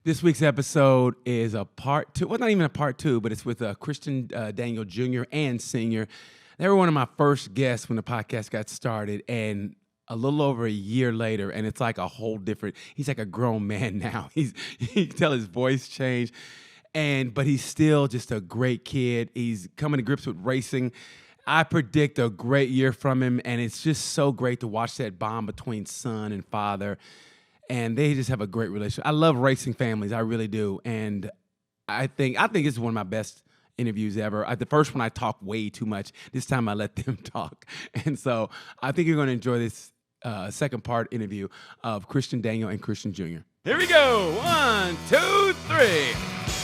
This week's episode is a part two. Well, not even a part two, but it's with Kristian Daniel Jr. and Sr. They were one of my first guests when the podcast got started, and a little over a year later, and it's like a whole different. He's like a grown man now. You can tell his voice changed, but he's still just a great kid. He's coming to grips with racing. I predict a great year from him, and it's just so great to watch that bond between son and father. And they just have a great relationship. I love racing families, I really do. And I think this is one of my best interviews ever. The first one I talked way too much. This time I let them talk. And so I think you're going to enjoy this second part interview of Kristian Daniel and Kristian Jr. Here we go. 1, 2, 3. Ladies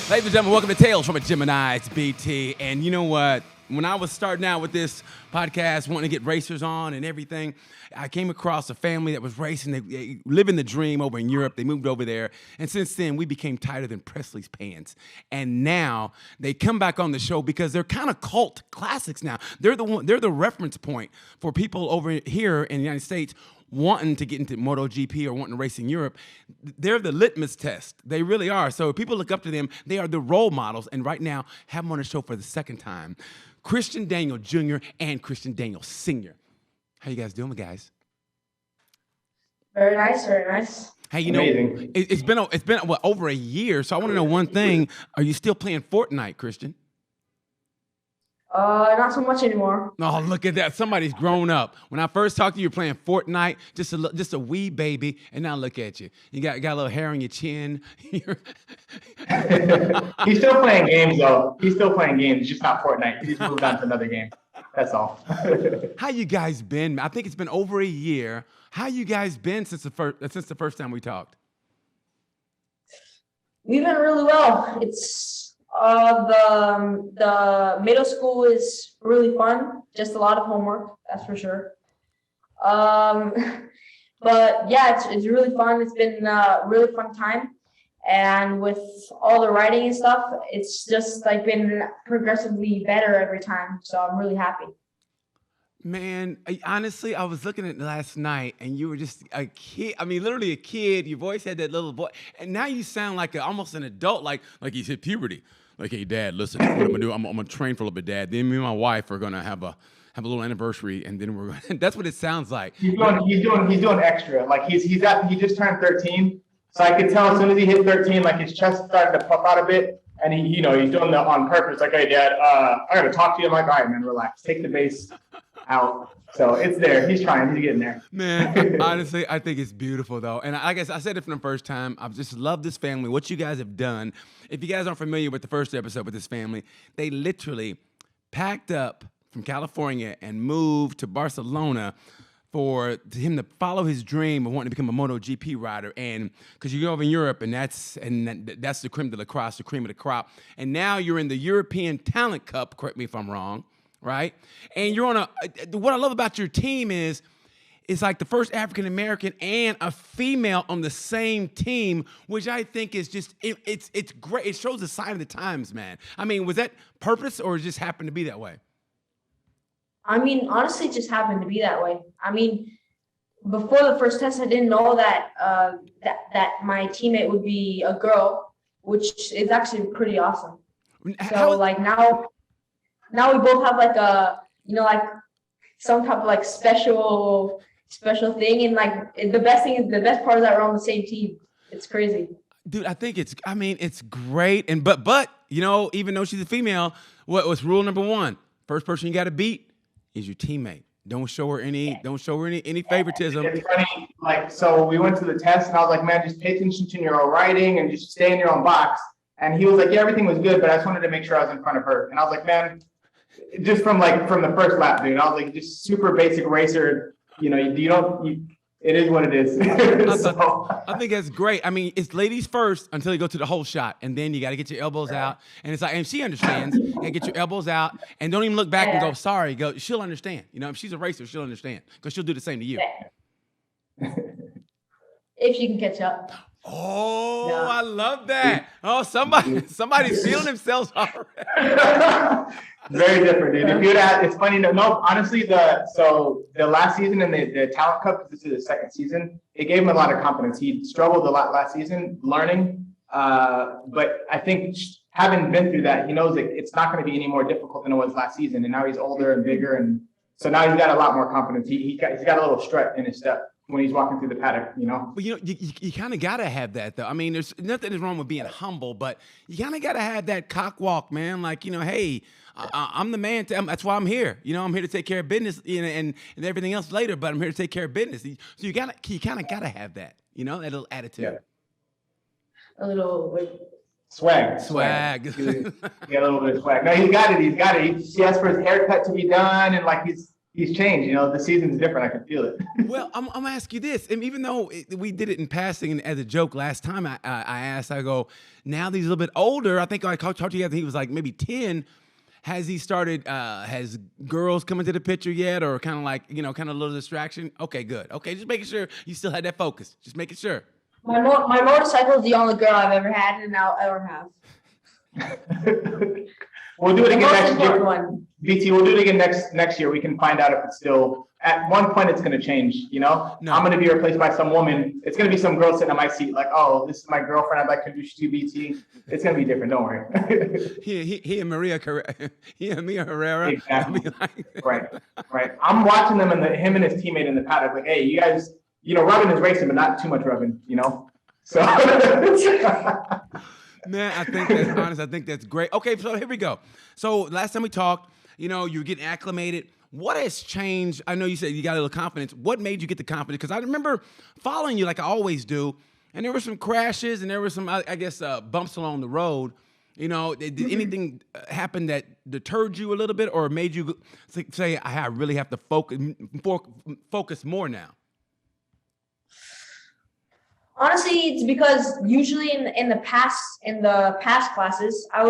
and gentlemen, welcome to Tales from a Gemini. It's BT. And you know what? When I was starting out with this podcast, wanting to get racers on and everything, I came across a family that was racing. They living the dream over in Europe. They moved over there. And since then, we became tighter than Presley's pants. And now they come back on the show because they're kind of cult classics now. They're the reference point for people over here in the United States wanting to get into MotoGP or wanting to race in Europe. They're the litmus test. They really are. So if people look up to them, they are the role models. And right now, have them on the show for the second time. Kristian Daniel Jr. and Kristian Daniel Sr. How you guys doing, guys? Very nice, very nice. Hey, you know, it's been what, over a year. So I want to know one thing. Are you still playing Fortnite, Kristian? Not so much anymore. Oh, look at that. Somebody's grown up. When I first talked to you, you were playing Fortnite, just a wee baby, and now look at you. You got a little hair on your chin. He's still playing games, though. He's still playing games. It's just not Fortnite. He's moved on to another game. That's all. How you guys been? I think it's been over a year. How you guys been since the first time we talked? We've been really well. It's the middle school is really fun. Just a lot of homework, that's for sure. But yeah, it's really fun. It's been a really fun time, and with all the writing and stuff, it's just like been progressively better every time. So I'm really happy. Man, honestly, I was looking at it last night, and you were just a kid. I mean, literally a kid. Your voice had that little voice, and now you sound like almost an adult, like you hit puberty. Like, hey, Dad, listen, what I'm gonna do? I'm gonna train for a little bit, Dad. Then me and my wife are gonna have a little anniversary, and then we're gonna. That's what it sounds like. He's doing extra. Like he just turned 13, so I could tell as soon as he hit 13, like his chest started to puff out a bit, and he's doing that on purpose. Like, hey, Dad, I gotta talk to you. I'm like, all right, man, relax. Take the bass out. So it's there. He's trying. He's getting there. Man, honestly, I think it's beautiful, though. And I guess I said it from the first time. I just love this family, what you guys have done. If you guys aren't familiar with the first episode with this family, they literally packed up from California and moved to Barcelona for him to follow his dream of wanting to become a MotoGP rider. And because you go over in Europe, and that's the creme de la crop, the cream of the crop. And now you're in the European Talent Cup, correct me if I'm wrong, right? And you're on what I love about your team is it's like the first African-American and a female on the same team, which I think is just, it's great. It shows the sign of the times, man. I mean, was that purpose or it just happened to be that way? I mean, honestly, it just happened to be that way. I mean, before the first test, I didn't know that that my teammate would be a girl, which is actually pretty awesome. So like now we both have like like some type of like special thing, and like the best part is that we're on the same team. It's crazy. Dude, I think it's great. And but even though she's a female, what's rule number one? First person you got to beat is your teammate. Don't show her any favoritism. It's funny, like, so we went to the test and I was like, man, just pay attention to your own writing and just stay in your own box. And he was like, yeah, everything was good, but I just wanted to make sure I was in front of her. And I was like, man, just from the first lap, dude. I was like, just super basic racer. It is what it is. I think that's great. I mean, it's ladies first until you go to the whole shot, and then you got to get your elbows out. And it's like, and she understands. You got to get your elbows out, and don't even look back and go, sorry. She'll understand. If she's a racer, she'll understand because she'll do the same to you. If she can catch up. Oh, yeah. I love that. Oh, somebody's feeling themselves already. Very different, dude. If you'd add, it's funny. No, honestly, the last season in the Talent Cup, this is the second season, it gave him a lot of confidence. He struggled a lot last season learning, But I think having been through that, he knows that it's not going to be any more difficult than it was last season. And now he's older and bigger, and so now he's got a lot more confidence. He's got a little strut in his step when he's walking through the paddock, you know. But you kind of got to have that, though. I mean, there's nothing is wrong with being humble, but you kind of got to have that cock walk, man. Like, hey, I'm the man. That's why I'm here. I'm here to take care of business, and everything else later. But I'm here to take care of business. So you kind of got to have that, that little attitude. Yeah. A little swag. Yeah, a little bit of swag. No, he's got it. He asked for his haircut to be done, and like he's changed. The season's different. I can feel it. Well, I'm gonna ask you this, and even though we did it in passing and as a joke last time, I asked, I go, now that he's a little bit older, I think I talked to you. I think he was like maybe 10. Has he started? Has girls come into the picture yet, or kind of like kind of a little distraction? Okay, good. Okay, just making sure you still had that focus. Just making sure. My motorcycle is the only girl I've ever had and I'll ever have. We'll do it again next year. One. BT, we'll do it again next year. We can find out if it's still at one point it's going to change. No. I'm going to be replaced by some woman. It's going to be some girl sitting on my seat like, oh, this is my girlfriend. I'd like to introduce you to BT. It's going to be different. Don't worry. he and Mia Herrera. Exactly. Right. I'm watching them and him and his teammate in the paddock. Like, hey, you guys. Rubbing is racing, but not too much rubbing, So, man, I think that's honest. I think that's great. Okay, so here we go. So last time we talked, you were getting acclimated. What has changed? I know you said you got a little confidence. What made you get the confidence? Because I remember following you like I always do, and there were some crashes and there were some, I guess, bumps along the road. Did anything happen that deterred you a little bit, or made you say, I really have to focus more now? Honestly, it's because usually in the past classes, I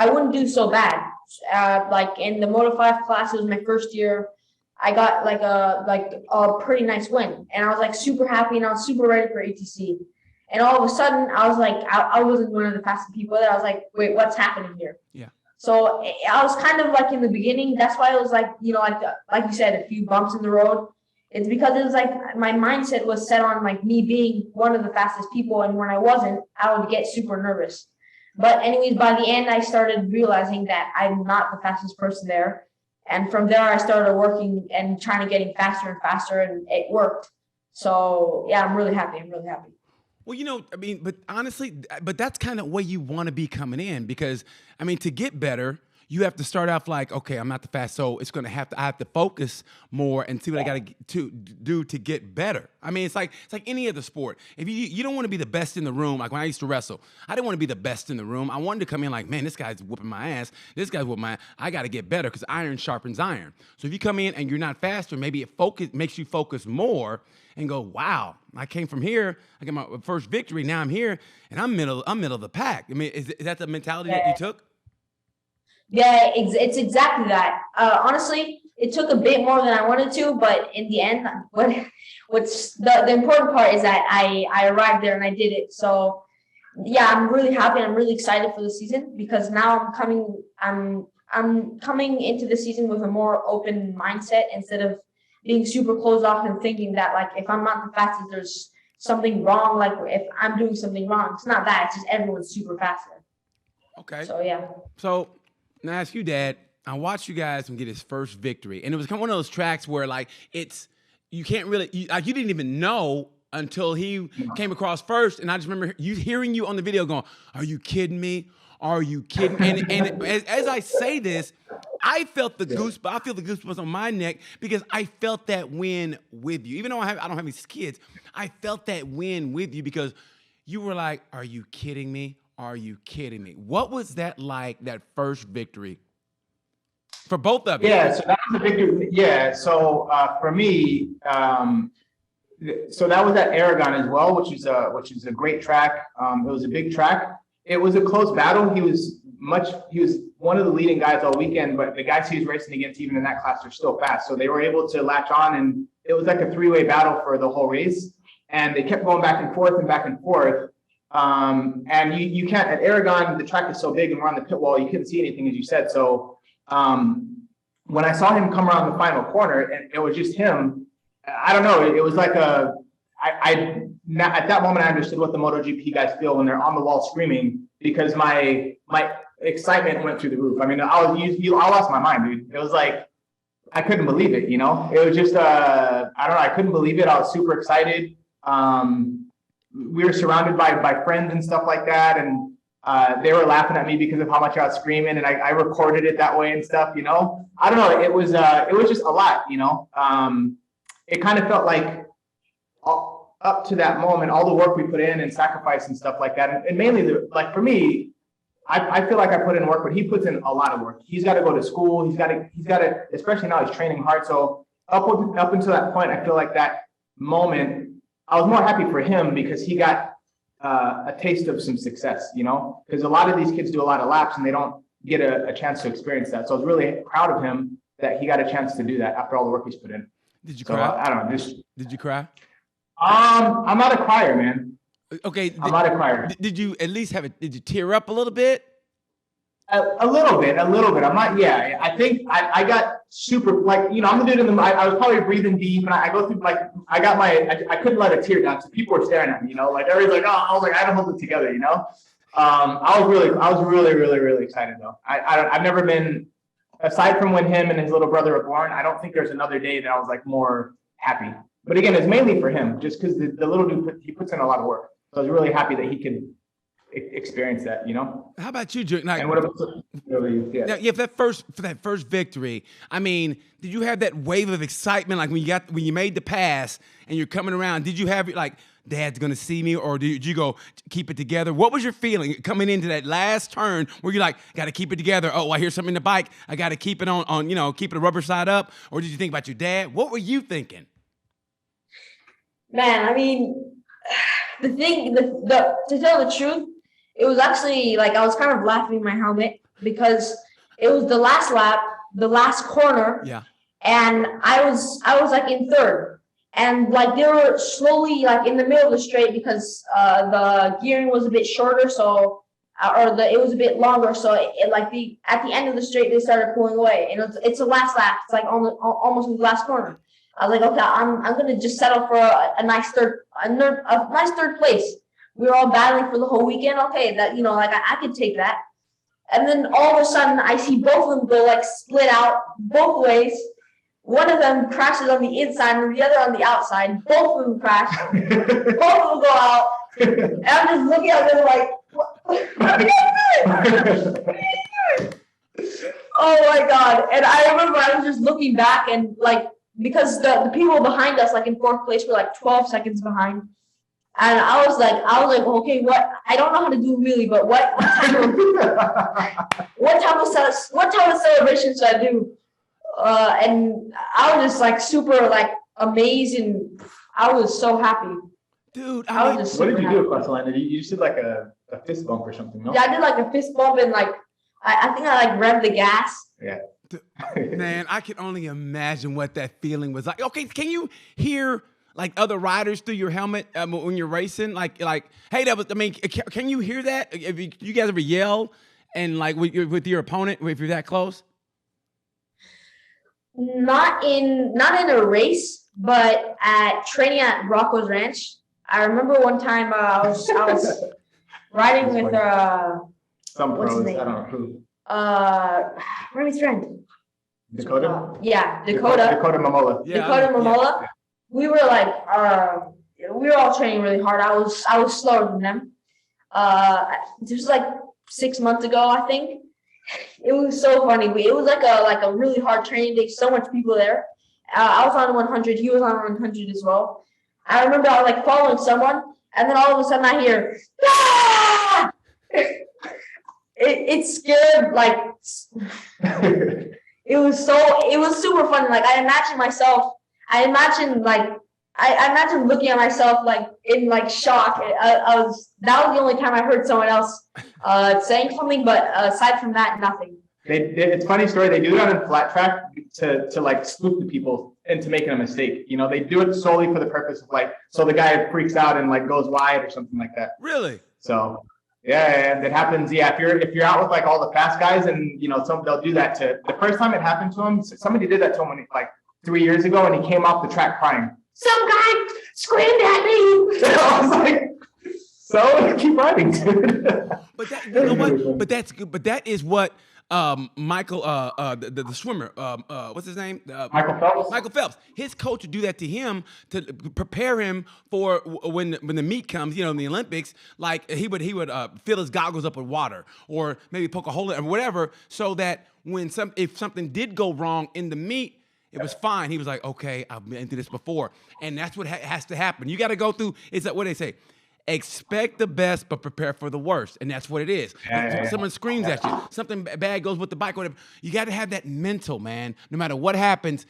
wouldn't do so bad. Like in the Moto 5 class, it was my first year. I got like a pretty nice win, and I was like super happy, and I was super ready for ATC. And all of a sudden, I was like, I wasn't one of the fastest people there. I was like, wait, what's happening here? Yeah. So I was kind of like in the beginning. That's why it was like like you said, a few bumps in the road. It's because it was like my mindset was set on like me being one of the fastest people, and when I wasn't, I would get super nervous. But anyways, by the end, I started realizing that I'm not the fastest person there, and from there, I started working and trying to getting faster and faster, and it worked. So yeah, I'm really happy. Well, but honestly, that's kind of where you want to be coming in, because to get better, you have to start off like, okay, I'm not the fast, so I have to focus more and see what I got to do to get better. It's like any other sport. If you don't want to be the best in the room, like when I used to wrestle, I didn't want to be the best in the room. I wanted to come in like, man, this guy's whooping my ass. This guy's whooping my ass. I got to get better because iron sharpens iron. So if you come in and you're not faster, maybe it makes you focus more and go, wow, I came from here. I got my first victory. Now I'm here and I'm middle of the pack. Is that the mentality that you took? Yeah, it's exactly that. Honestly, it took a bit more than I wanted to, but in the end, what's the important part is that I arrived there and I did it. So yeah, I'm really happy. I'm really excited for the season because now I'm coming into the season with a more open mindset instead of being super closed off and thinking that like if I'm not the fastest, there's something wrong. Like if I'm doing something wrong, it's not that. It's just everyone's super fast. Okay. So yeah. So. Now, I ask you, Dad, I watched you guys get his first victory, and it was kind of one of those tracks where, like, you can't really, you didn't even know until he came across first, and I just remember hearing you on the video going, are you kidding me? Are you kidding? And as I say this, I felt the goosebumps. I feel the goosebumps on my neck because I felt that win with you. Even though I don't have any kids, I felt that win with you because you were like, are you kidding me? Are you kidding me? What was that like, that first victory? For both of you? Yeah, so that was a victory. Yeah, so for me, so that was at Aragon as well, which is a great track. It was a big track. It was a close battle. He was one of the leading guys all weekend, but the guys he was racing against, even in that class, are still fast. So they were able to latch on, and it was like a three-way battle for the whole race. And they kept going back and forth and back and forth. And you can't, at Aragon, the track is so big and we're on the pit wall, you couldn't see anything, as you said. So when I saw him come around the final corner and it was just him, I don't know, it was like now at that moment I understood what the MotoGP guys feel when they're on the wall screaming, because my excitement went through the roof. I mean, I lost my mind, dude. It was like I couldn't believe it. You know, it was just I don't know. I couldn't believe it. I was super excited. We were surrounded by friends and stuff like that, and they were laughing at me because of how much I was screaming, and I recorded it that way and stuff. You know, I don't know. It was just a lot. You know, it kind of felt like up to that moment, all the work we put in and sacrifice and stuff like that, and mainly like for me, I feel like I put in work, but he puts in a lot of work. He's got to go to school. He's got to, especially now he's training hard. So up until that point, I feel like that moment, I was more happy for him because he got a taste of some success, you know, because a lot of these kids do a lot of laps and they don't get a chance to experience that. So I was really proud of him that he got a chance to do that after all the work he's put in. Did you cry? I don't know. Did you cry? I'm not a crier, man. Okay. I'm not a crier. Did you at least did you tear up a little bit? A little bit. I'm not, yeah. I think I got super, like, you know, I'm the dude I was probably breathing deep, and I go through, like, I couldn't let a tear down, so people were staring at me, you know, like, everybody's like, oh, I was like, I had to hold it together, you know? I was really excited, though. I've never been, aside from when him and his little brother were born, I don't think there's another day that I was, like, more happy. But again, it's mainly for him, just because the little dude, he puts in a lot of work. So I was really happy that he could experience that, you know. How about you, Junior? Like, and what about yeah, for that first victory, I mean, did you have that wave of excitement, like when you made the pass and you're coming around? Did you have like, Dad's gonna see me, or did you go keep it together? What was your feeling coming into that last turn where you're like, got to keep it together? Oh, I hear something in the bike, I got to keep it on, you know, keep the rubber side up. Or did you think about your dad? What were you thinking? Man, I mean, to tell the truth, it was actually like I was kind of laughing in my helmet because it was the last lap, the last corner. Yeah. And I was like in third. And like they were slowly like in the middle of the straight because the gearing was a bit shorter, so it was a bit longer. So at the end of the straight they started pulling away. And it's the last lap. It's like almost the last corner. I was like, okay, I'm gonna just settle for a nice third place. We were all battling for the whole weekend. Okay, that, you know, like I could take that. And then all of a sudden, I see both of them go like split out both ways. One of them crashes on the inside and the other on the outside. Both of them crash. Both of them go out. And I'm just looking at them like, what are you doing? Oh my God. And I remember I was just looking back and like, because the people behind us, like in fourth place, were like 12 seconds behind. And I was like, okay, what? I don't know how to do really, but what type of celebration should I do? And I was just like super like amazed, and I was so happy. Dude, what did you do across the line? You just did like a fist bump or something, no? Yeah, I did like a fist bump, and like I think I like revved the gas. Yeah. Man, I can only imagine what that feeling was like. Okay, can you hear like other riders through your helmet when you're racing? Like, hey, that was. I mean, can you hear that? If you guys ever yell and like with your opponent if you're that close? Not in a race, but at training at Rocco's Ranch. I remember one time I was riding with some pros. I don't know who. Remy's friend. Dakota? Yeah, Dakota. Dakota Momola. Yeah, Dakota Momola. Yeah. We were like, we were all training really hard. I was slower than them. This was like 6 months ago, I think. It was so funny. It was like a really hard training day. So much people there. I was on 100. He was on 100 as well. I remember I was like following someone, and then all of a sudden I hear, ah! It scared like. It was super funny. Like I imagine looking at myself like in like shock. That was the only time I heard someone else saying something, but aside from that, nothing. It's a funny story. They do that on flat track to like spook the people into making a mistake. You know, they do it solely for the purpose of like, so the guy freaks out and like goes wide or something like that. Really? So yeah, that happens. Yeah, if you're out with like all the fast guys, and you know, they'll do that to. The first time it happened to him, somebody did that to him like 3 years ago, and he came off the track crying. screamed at me. I was like, so keep riding, dude. But that, you know what? But that's good. But that is what Michael, the swimmer, what's his name? Michael Phelps. Michael Phelps. His coach would do that to him to prepare him for when the meet comes. You know, in the Olympics, like he would fill his goggles up with water, or maybe poke a hole in or whatever, so that if something did go wrong in the meet, it was fine. He was like, okay, I've been through this before, and that's what has to happen. You got to go through. It's like what they say. Expect the best, but prepare for the worst. And that's what it is. Someone screams at you. Something bad goes with the bike, whatever. You got to have that mental, man. No matter what happens,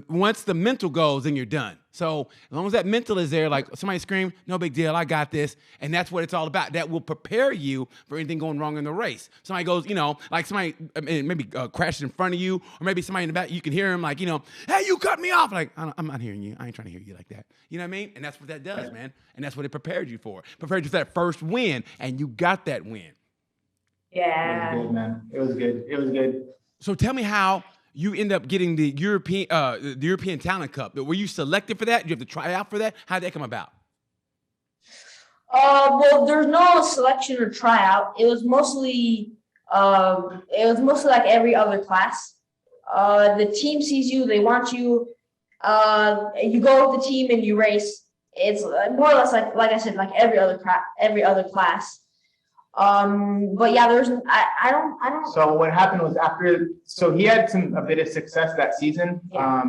once the mental goes, then you're done. So as long as that mental is there, like somebody scream, no big deal, I got this. And that's what it's all about. That will prepare you for anything going wrong in the race. Somebody goes, like somebody maybe crashes in front of you, or maybe somebody in the back, you can hear him like, hey, you cut me off. Like, I'm not hearing you. I ain't trying to hear you like that. You know what I mean? And that's what that does, man. And that's what it prepared you for. Prepared you for that first win, and you got that win. Yeah. It was good, man. It was good. It was good. So tell me how you end up getting the European Talent Cup. Were you selected for that? Did you have to try out for that? How did that come about? Well, there's no selection or tryout. It was mostly like every other class. The team sees you, they want you. You go with the team and you race. It's more or less like I said, like every other class. But yeah, I don't. So what happened was so he had a bit of success that season. Yeah.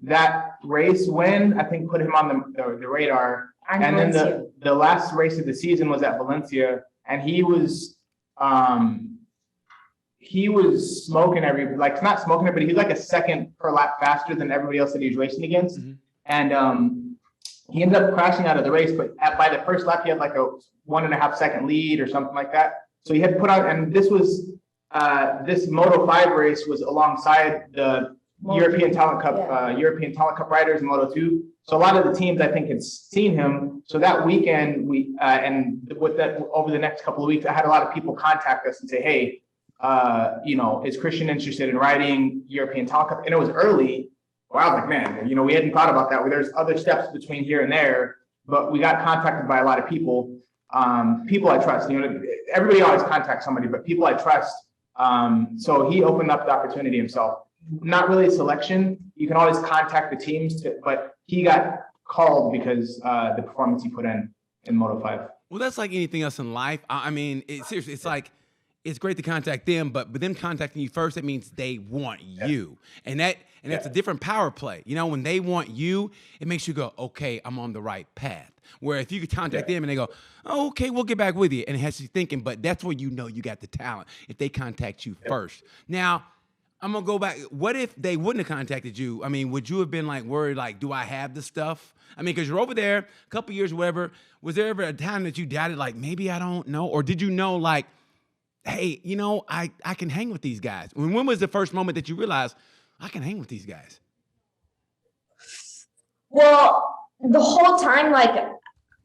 That race win, I think, put him on the radar. And then the last race of the season was at Valencia, and he was smoking not smoking it, but he was like a second per lap faster than everybody else that he was racing against. Mm-hmm. And he ended up crashing out of the race, but by the first lap, he had like a 1.5 second lead or something like that. So he had put on, and this was this Moto 5 race was alongside the European Talent Cup riders in Moto 2. So a lot of the teams, I think, had seen him. So that weekend, we and with that over the next couple of weeks, I had a lot of people contact us and say, hey, is Kristian interested in riding European Talent Cup? And it was early. Well, I was like, man, we hadn't thought about that. There's other steps between here and there, but we got contacted by a lot of people. People I trust. Everybody always contacts somebody, but people I trust. So he opened up the opportunity himself. Not really a selection. You can always contact the teams, but he got called because the performance he put in Moto 5. Well, that's like anything else in life. I mean, seriously, it's like it's great to contact them, but them contacting you first, that means they want you, and that's a different power play. When they want you, it makes you go, okay, I'm on the right path. Where if you could contact them and they go, oh, okay, we'll get back with you, and it has you thinking, but that's where you get the talent if they contact you first. Now, I'm gonna go back. What if they wouldn't have contacted you? I mean, would you have been worried, do I have the stuff? I mean, because you're over there a couple years, whatever. Was there ever a time that you doubted, maybe I don't know, or did you know, hey, I can hang with these guys? When was the first moment that you realized I can hang with these guys? Well, the whole time,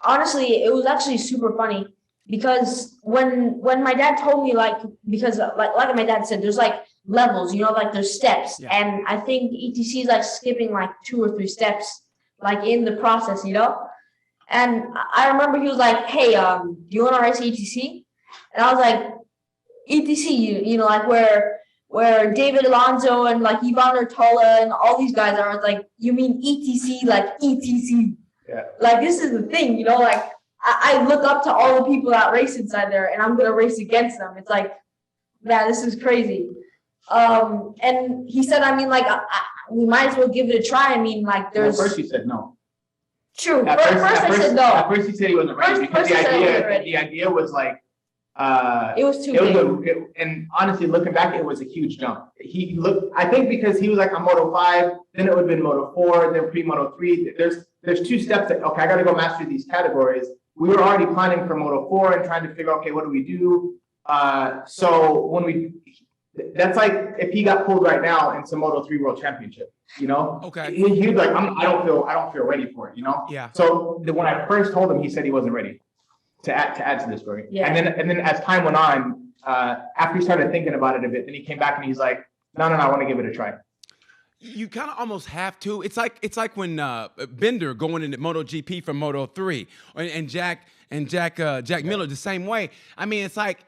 honestly, it was actually super funny because when my dad told me, because like my dad said, there's levels, there's steps. Yeah. And I think ETC is skipping 2 or 3 steps, in the process, And I remember he was like, hey, do you want to race ETC? And I was like, ETC, where David Alonso and Ivan Ortola and all these guys are. It's like, you mean ETC, ETC. Yeah. This is the thing, I look up to all the people that race inside there, and I'm going to race against them. It's this is crazy. And he said, we might as well give it a try. I mean, there's. Well, first he said no. True. First I said no. At first he said he wasn't ready because the idea was it was too big. And honestly, looking back, it was a huge jump. I think because he was on Moto 5, then it would have been Moto 4, then pre-Moto 3. There's 2 steps that, okay, I got to go master these categories. We were already planning for Moto 4 and trying to figure, okay, what do we do? So that's if he got pulled right now into Moto 3 World Championship, Okay. He'd be like, I don't feel ready for it, Yeah. So when I first told him, he said he wasn't ready to add to the story. Yeah. And then as time went on, after he started thinking about it a bit, then he came back and he's like, no, I want to give it a try. You kind of almost have to. It's like when Bender going into MotoGP from Moto3, and Jack Miller the same way. I mean, it's like,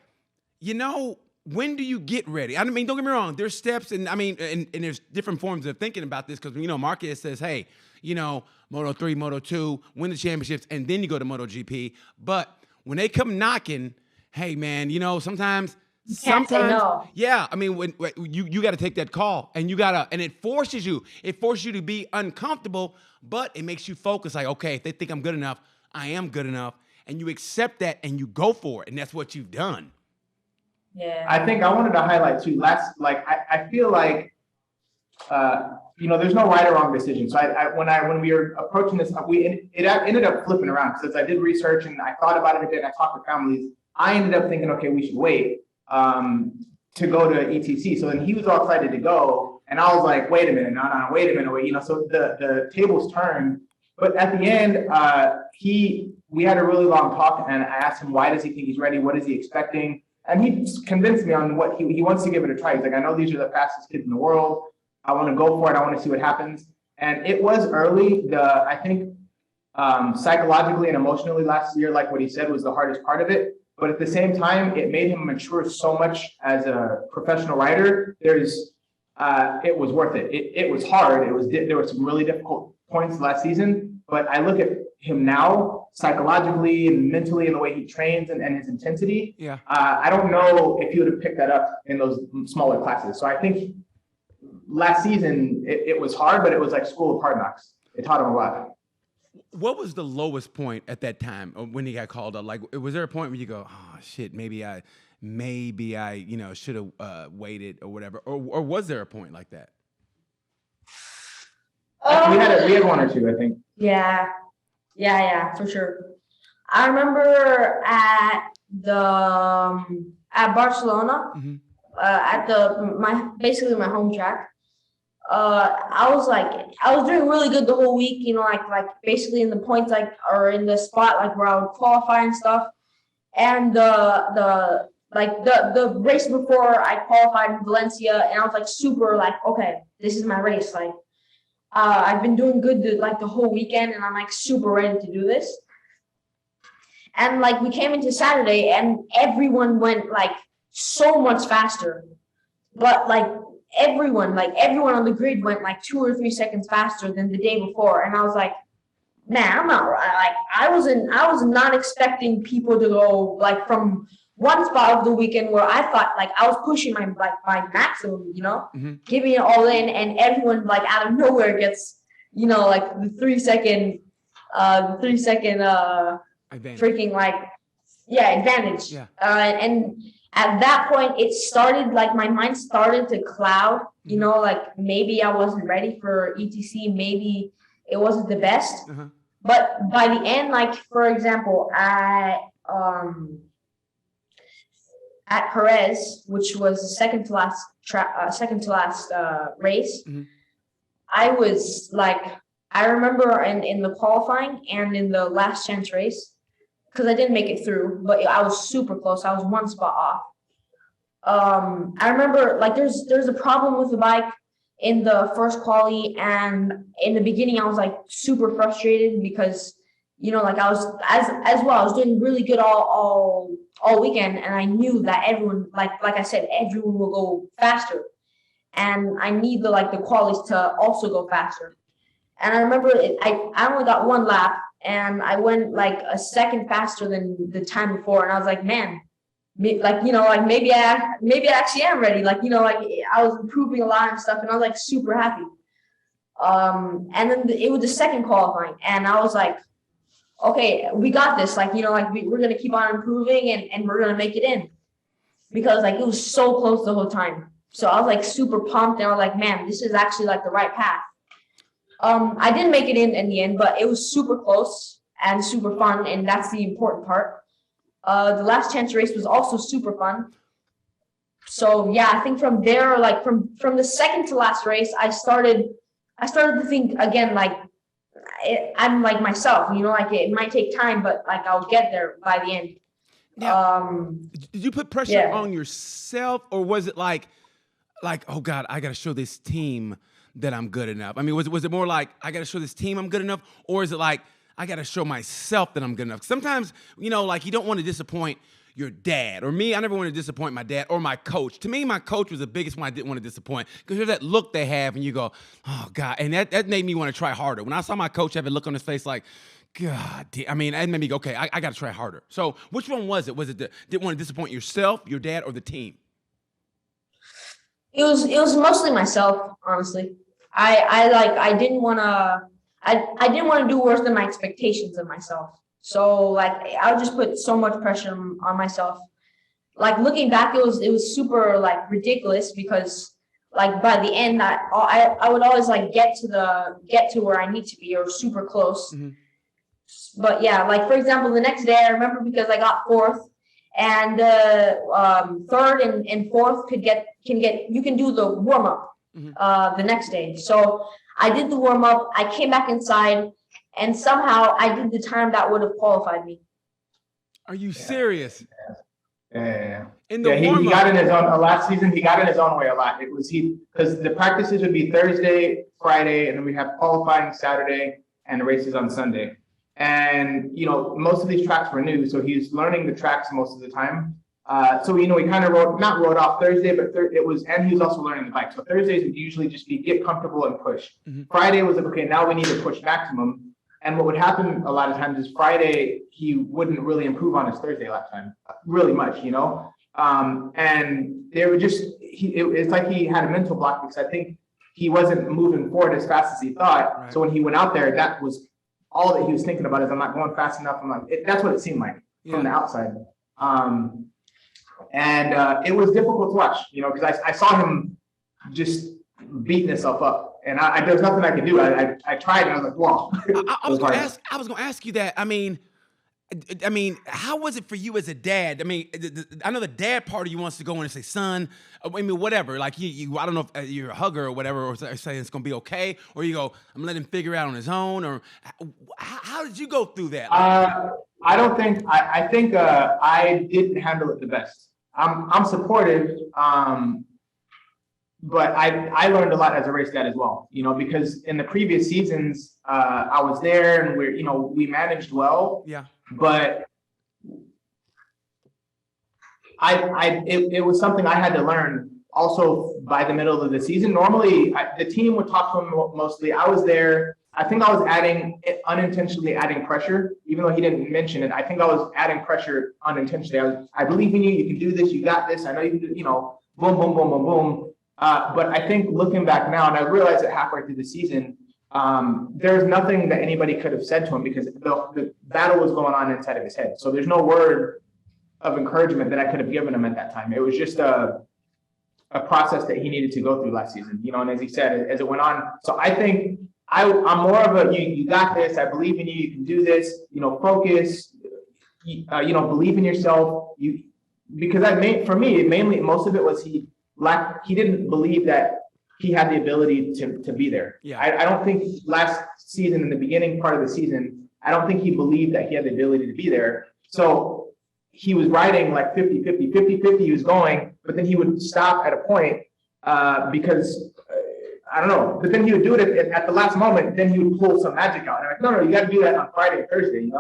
when do you get ready? I mean, don't get me wrong. There's steps, and I mean, and there's different forms of thinking about this because Marquez says, hey, Moto3, Moto2, win the championships, and then you go to MotoGP. But when they come knocking, hey man, sometimes. Yeah. I mean, when you got to take that call, and and it forces you to be uncomfortable, but it makes you focus. Like, okay, if they think I'm good enough, I am good enough, and you accept that and you go for it, and that's what you've done. Yeah. I think I wanted to highlight too. I feel like, there's no right or wrong decision. So when we were approaching this, it ended up flipping around because as I did research and I thought about it a bit, and I talked to families, I ended up thinking, okay, we should wait. To go to ETC. So then he was all excited to go. And I was like, wait a minute, no, wait a minute. So the tables turned. But at the end, we had a really long talk and I asked him, why does he think he's ready? What is he expecting? And he convinced me on what he wants to give it a try. He's like, I know these are the fastest kids in the world. I want to go for it. I want to see what happens. And it was early. I think psychologically and emotionally last year, like what he said, was the hardest part of it. But at the same time, it made him mature so much as a professional rider. It was worth it. It was hard. There were some really difficult points last season. But I look at him now, psychologically and mentally, and the way he trains and his intensity. Yeah. I don't know if he would have picked that up in those smaller classes. So I think last season it was hard, but it was like school of hard knocks. It taught him a lot. What was the lowest point at that time when he got called up? Like, was there a point where you go, oh shit, maybe I should have waited or whatever, or was there a point like that? We had one or two, I think. Yeah, for sure. I remember at Barcelona, Mm-hmm. at basically my home track. I was doing really good the whole week, like basically in the points, or in the spot, where I would qualify and stuff. And the race before I qualified in Valencia, and I was super okay, this is my race. I've been doing good the whole weekend, and I'm super ready to do this. And we came into Saturday, and everyone went so much faster, but everyone on the grid went 2 or 3 seconds faster than the day before. And I was like, man, I'm not I was not expecting people to go from one spot of the weekend where I thought I was pushing my maximum, Mm-hmm. giving it all in, and everyone out of nowhere gets the 3 second Advantage. freaking advantage. Yeah. And at that point, it started my mind started to cloud, maybe I wasn't ready for ETC, maybe it wasn't the best. Uh-huh. But by the end, for example, at Perez, which was the second to last race, Mm-hmm. I was I remember in the qualifying and in the last chance race, because I didn't make it through, but I was super close. I was one spot off. I remember there's a problem with the bike in the first quali, and in the beginning I was super frustrated because I was as well. I was doing really good all weekend, and I knew that everyone like I said, everyone will go faster, and I need the qualis to also go faster. And I remember I only got one lap, and I went a second faster than the time before, and I was like, man, maybe I actually am ready. I was improving a lot and stuff, and I was super happy. And then it was the second qualifying, and I was like, okay, we got this. We're gonna keep on improving, and we're gonna make it in, because it was so close the whole time. So I was super pumped, and I was like, man, this is actually the right path. I didn't make it in the end, but it was super close and super fun, and that's the important part. The last chance race was also super fun. So yeah, I think from there, from the second to last race, I started to think again, I'm myself, it might take time, but I'll get there by the end. Now, did you put pressure on yourself, or was it oh God, I got to show this team that I'm good enough? I mean, was it more like I got to show this team I'm good enough, or is it like I got to show myself that I'm good enough? Sometimes, like you don't want to disappoint your dad or me. I never want to disappoint my dad or my coach. To me, my coach was the biggest one I didn't want to disappoint because there's that look they have and you go, oh God. And that made me want to try harder. When I saw my coach have a look on his face like, God, I mean, it made me go, okay, I got to try harder. So which one was it? Was it didn't want to disappoint yourself, your dad, or the team? It was mostly myself, honestly. I didn't want to I didn't want to do worse than my expectations of myself. So like I would just put so much pressure on myself. Like looking back, it was super like ridiculous because like by the end I would always like get to where I need to be or super close. Mm-hmm. But yeah, like for example, the next day I remember because I got fourth, and third and fourth can you can do the warm up the next day. So I did the warm up. I came back inside, and somehow I did the time that would have qualified me. Are you serious? Yeah. In the he got in his own last season. He got in his own way a lot. It was because the practices would be Thursday, Friday, and then we'd have qualifying Saturday and races on Sunday. And most of these tracks were new, so he was learning the tracks most of the time. So we kind of rode off Thursday, but and he was also learning the bike. So Thursdays would usually just be get comfortable and push. Mm-hmm. Friday was like, okay, now we need to push maximum. And what would happen a lot of times is Friday, he wouldn't really improve on his Thursday lap time, really much, and they were it's like he had a mental block because I think he wasn't moving forward as fast as he thought. Right. So when he went out there, that was all that he was thinking about is I'm not going fast enough. That's what it seemed like from the outside. And it was difficult to watch, because I saw him just beating himself up. And there was nothing I could do. I tried, and I was like, "Wow." I was going to ask you that. I mean, how was it for you as a dad? I mean, I know the dad part of you wants to go in and say, "Son," I mean, whatever. Like you I don't know if you're a hugger or whatever, or saying it's going to be okay, or you go, "I'm letting him figure it out on his own." Or how did you go through that? I don't think. I think I didn't handle it the best. I'm supportive. But I learned a lot as a race dad as well, because in the previous seasons, I was there and we managed well. Yeah. But it was something I had to learn also by the middle of the season. Normally, the team would talk to him mostly. I was there. I think I was unintentionally adding pressure, even though he didn't mention it. I think I was adding pressure unintentionally. I believe in you. You can do this. You got this. I know you can do, boom, boom, boom, boom, boom. But I think looking back now, and I realized it halfway through the season, there's nothing that anybody could have said to him because the battle was going on inside of his head. So there's no word of encouragement that I could have given him at that time. It was just a process that he needed to go through last season, and as he said, as it went on. So I think I'm more of you got this. I believe in you. You can do this, focus, believe in yourself. Because for me, mainly, most of it was he didn't believe that he had the ability to be there. Yeah. I don't think last season, in the beginning part of the season, I don't think he believed that he had the ability to be there. So he was riding like 50, 50, 50, 50, he was going, but then he would stop at a point because, I don't know, but then he would do it at the last moment, then he would pull some magic out. And I'm like, no, you got to do that on Friday and Thursday,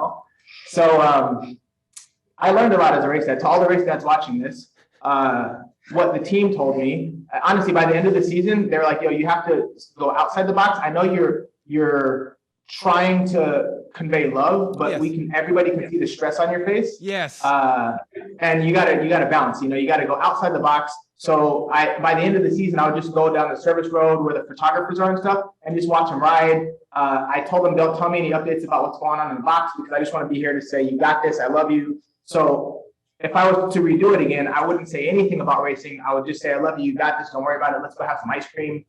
So I learned a lot as a race dad. To all the race dads watching this, what the team told me, honestly, by the end of the season, they're like, yo, you have to go outside the box. I know you're trying to convey love, but yes, everybody can see the stress on your face. Yes. And you gotta balance, you gotta go outside the box. So by the end of the season, I would just go down the service road where the photographers are and stuff and just watch them ride. I told them, don't tell me any updates about what's going on in the box because I just want to be here to say, you got this, I love you. So if I was to redo it again, I wouldn't say anything about racing. I would just say, I love you, you got this, don't worry about it, let's go have some ice cream.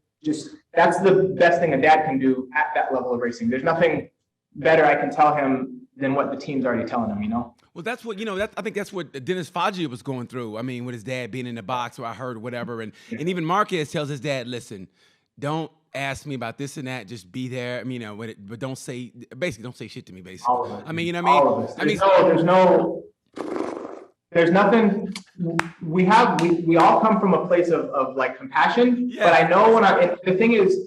That's the best thing a dad can do at that level of racing. There's nothing better I can tell him than what the team's already telling him, Well, that's what, I think that's what Dennis Foggia was going through. I mean, with his dad being in the box, or I heard whatever. And even Marquez tells his dad, listen, don't ask me about this and that, just be there. I mean, but don't say shit to me, basically. I mean, all of it. There's nothing. We all come from a place of like compassion, yes. But I know the thing is,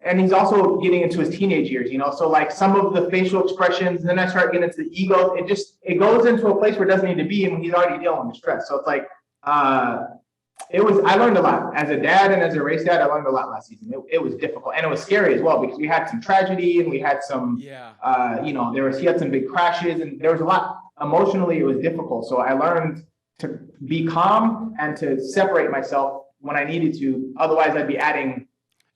and he's also getting into his teenage years, you know. So like some of the facial expressions, then I start getting into the ego. It goes into a place where it doesn't need to be, and he's already dealing with stress. So it's like I learned a lot as a dad and as a race dad. I learned a lot last season. It was difficult and it was scary as well because we had some tragedy and we had some, he had some big crashes and there was a lot emotionally. It was difficult. So I learned to be calm and to separate myself when I needed to. Otherwise, I'd be adding.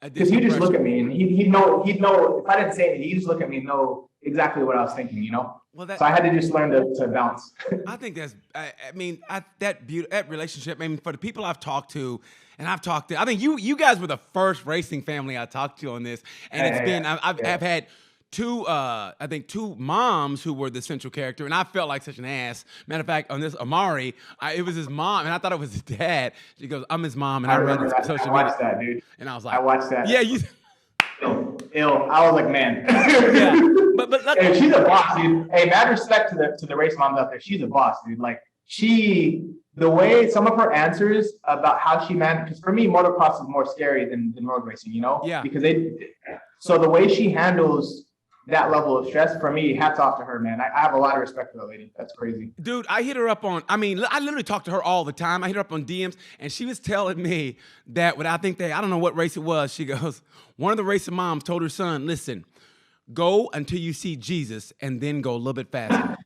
Because he'd just look at me and he'd know if I didn't say anything, he'd just look at me and know exactly what I was thinking, you know? Well, so I had to just learn to balance. I think that relationship, I mean, for the people I've talked to, and I think you guys were the first racing family I talked to on this. And I've had two moms who were the central character, and I felt like such an ass. Matter of fact, on this Amari, it was his mom, and I thought it was his dad. She goes, "I'm his mom," and I read it on social media. I watched that, dude. And I was like, I watched that. Yeah, you. Ill. I was like, man. Yeah, but hey, she's a boss, dude. Hey, mad respect to the race moms out there. She's a boss, dude. Like the way some of her answers about how she managed, because for me, motocross is more scary than road racing, you know? Yeah. Because so the way she handles that level of stress, for me, hats off to her, man. I have a lot of respect for that lady. That's crazy. Dude, I hit her up I literally talk to her all the time. I hit her up on DMs, and she was telling me that I don't know what race it was. She goes, one of the racing moms told her son, listen, go until you see Jesus, and then go a little bit faster.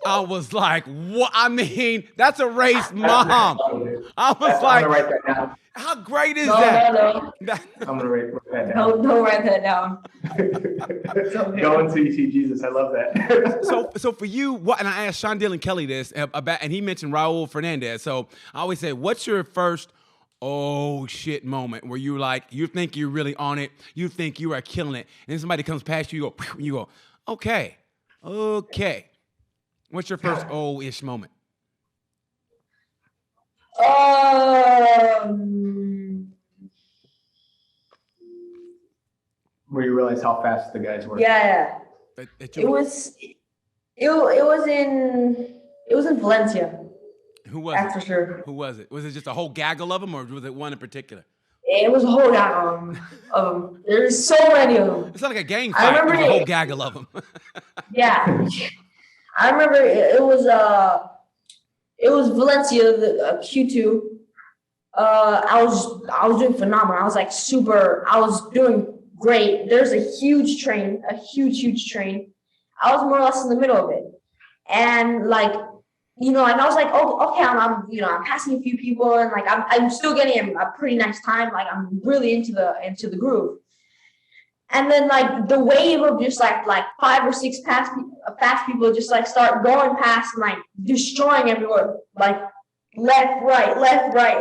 I was like, what? I mean, that's a race mom. I was like, I'm gonna write that down. How great is that? No. I'm gonna write that down. Don't write that down. Go until you see Jesus. I love that. So for you, and I asked Sean Dillon Kelly this about, and he mentioned Raul Fernandez. So I always say, what's your first oh shit moment where you think you're really on it, you think you are killing it, and then somebody comes past you, you go, okay. What's your first oh-ish moment? Where you realize how fast the guys were. Yeah. It was in Valencia. Who was That's it? for sure. Who was it? Was it just a whole gaggle of them, or was it one in particular? It was a whole gaggle of them. There's so many of them. It's not like a gang fight. It was a whole gaggle of them. Yeah. I remember it was Valencia, the Q2. I was doing phenomenal. I was doing great. There's a huge train. I was more or less in the middle of it. And like, and I was like, oh, okay, I'm passing a few people and like I'm still getting a pretty nice time. Like I'm really into the groove. And then like the wave of just like 5 or 6 fast people just like start going past and like destroying everyone, like left, right,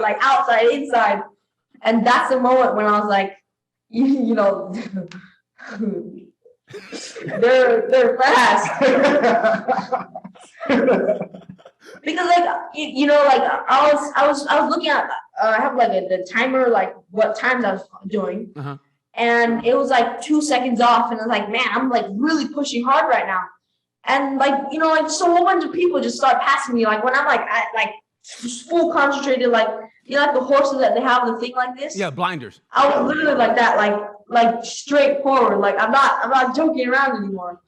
like outside, inside. And that's the moment when I was like, they're fast. Because like I was looking at I have like the timer, like what times I was doing. Uh-huh. And it was like 2 seconds off, and I was like, man, I'm like really pushing hard right now. And like, just a whole bunch of people just start passing me. Like when I'm like full concentrated, like like the horses that they have the thing like this. Yeah, blinders. I was literally like that, like straight forward. Like I'm not joking around anymore.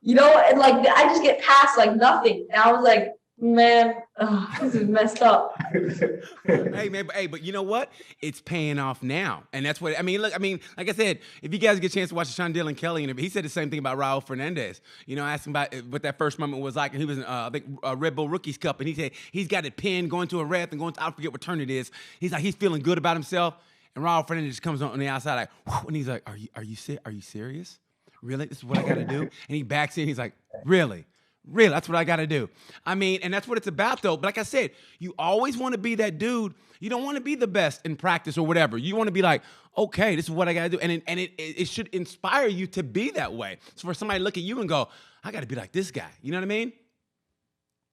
And like I just get past like nothing. And I was like, man, this is messed up. Hey man, but you know what? It's paying off now, and that's what I mean. Look, like I said, if you guys get a chance to watch Sean Dillon Kelly interview, he said the same thing about Raul Fernandez. Asked him about what that first moment was like, and he was in I think Red Bull Rookies Cup, and he said he's got it pinned going to a ref and I forget what turn it is. He's like he's feeling good about himself, and Raul Fernandez comes on the outside like, whew, and he's like, are you serious? Really? This is what I got to do? And he backs in. He's like, really? Really, that's what I got to do. And that's what it's about, though. But like I said, you always want to be that dude. You don't want to be the best in practice or whatever. You want to be like, okay, this is what I got to do. And it should inspire you to be that way. So for somebody to look at you and go, I got to be like this guy. You know what I mean?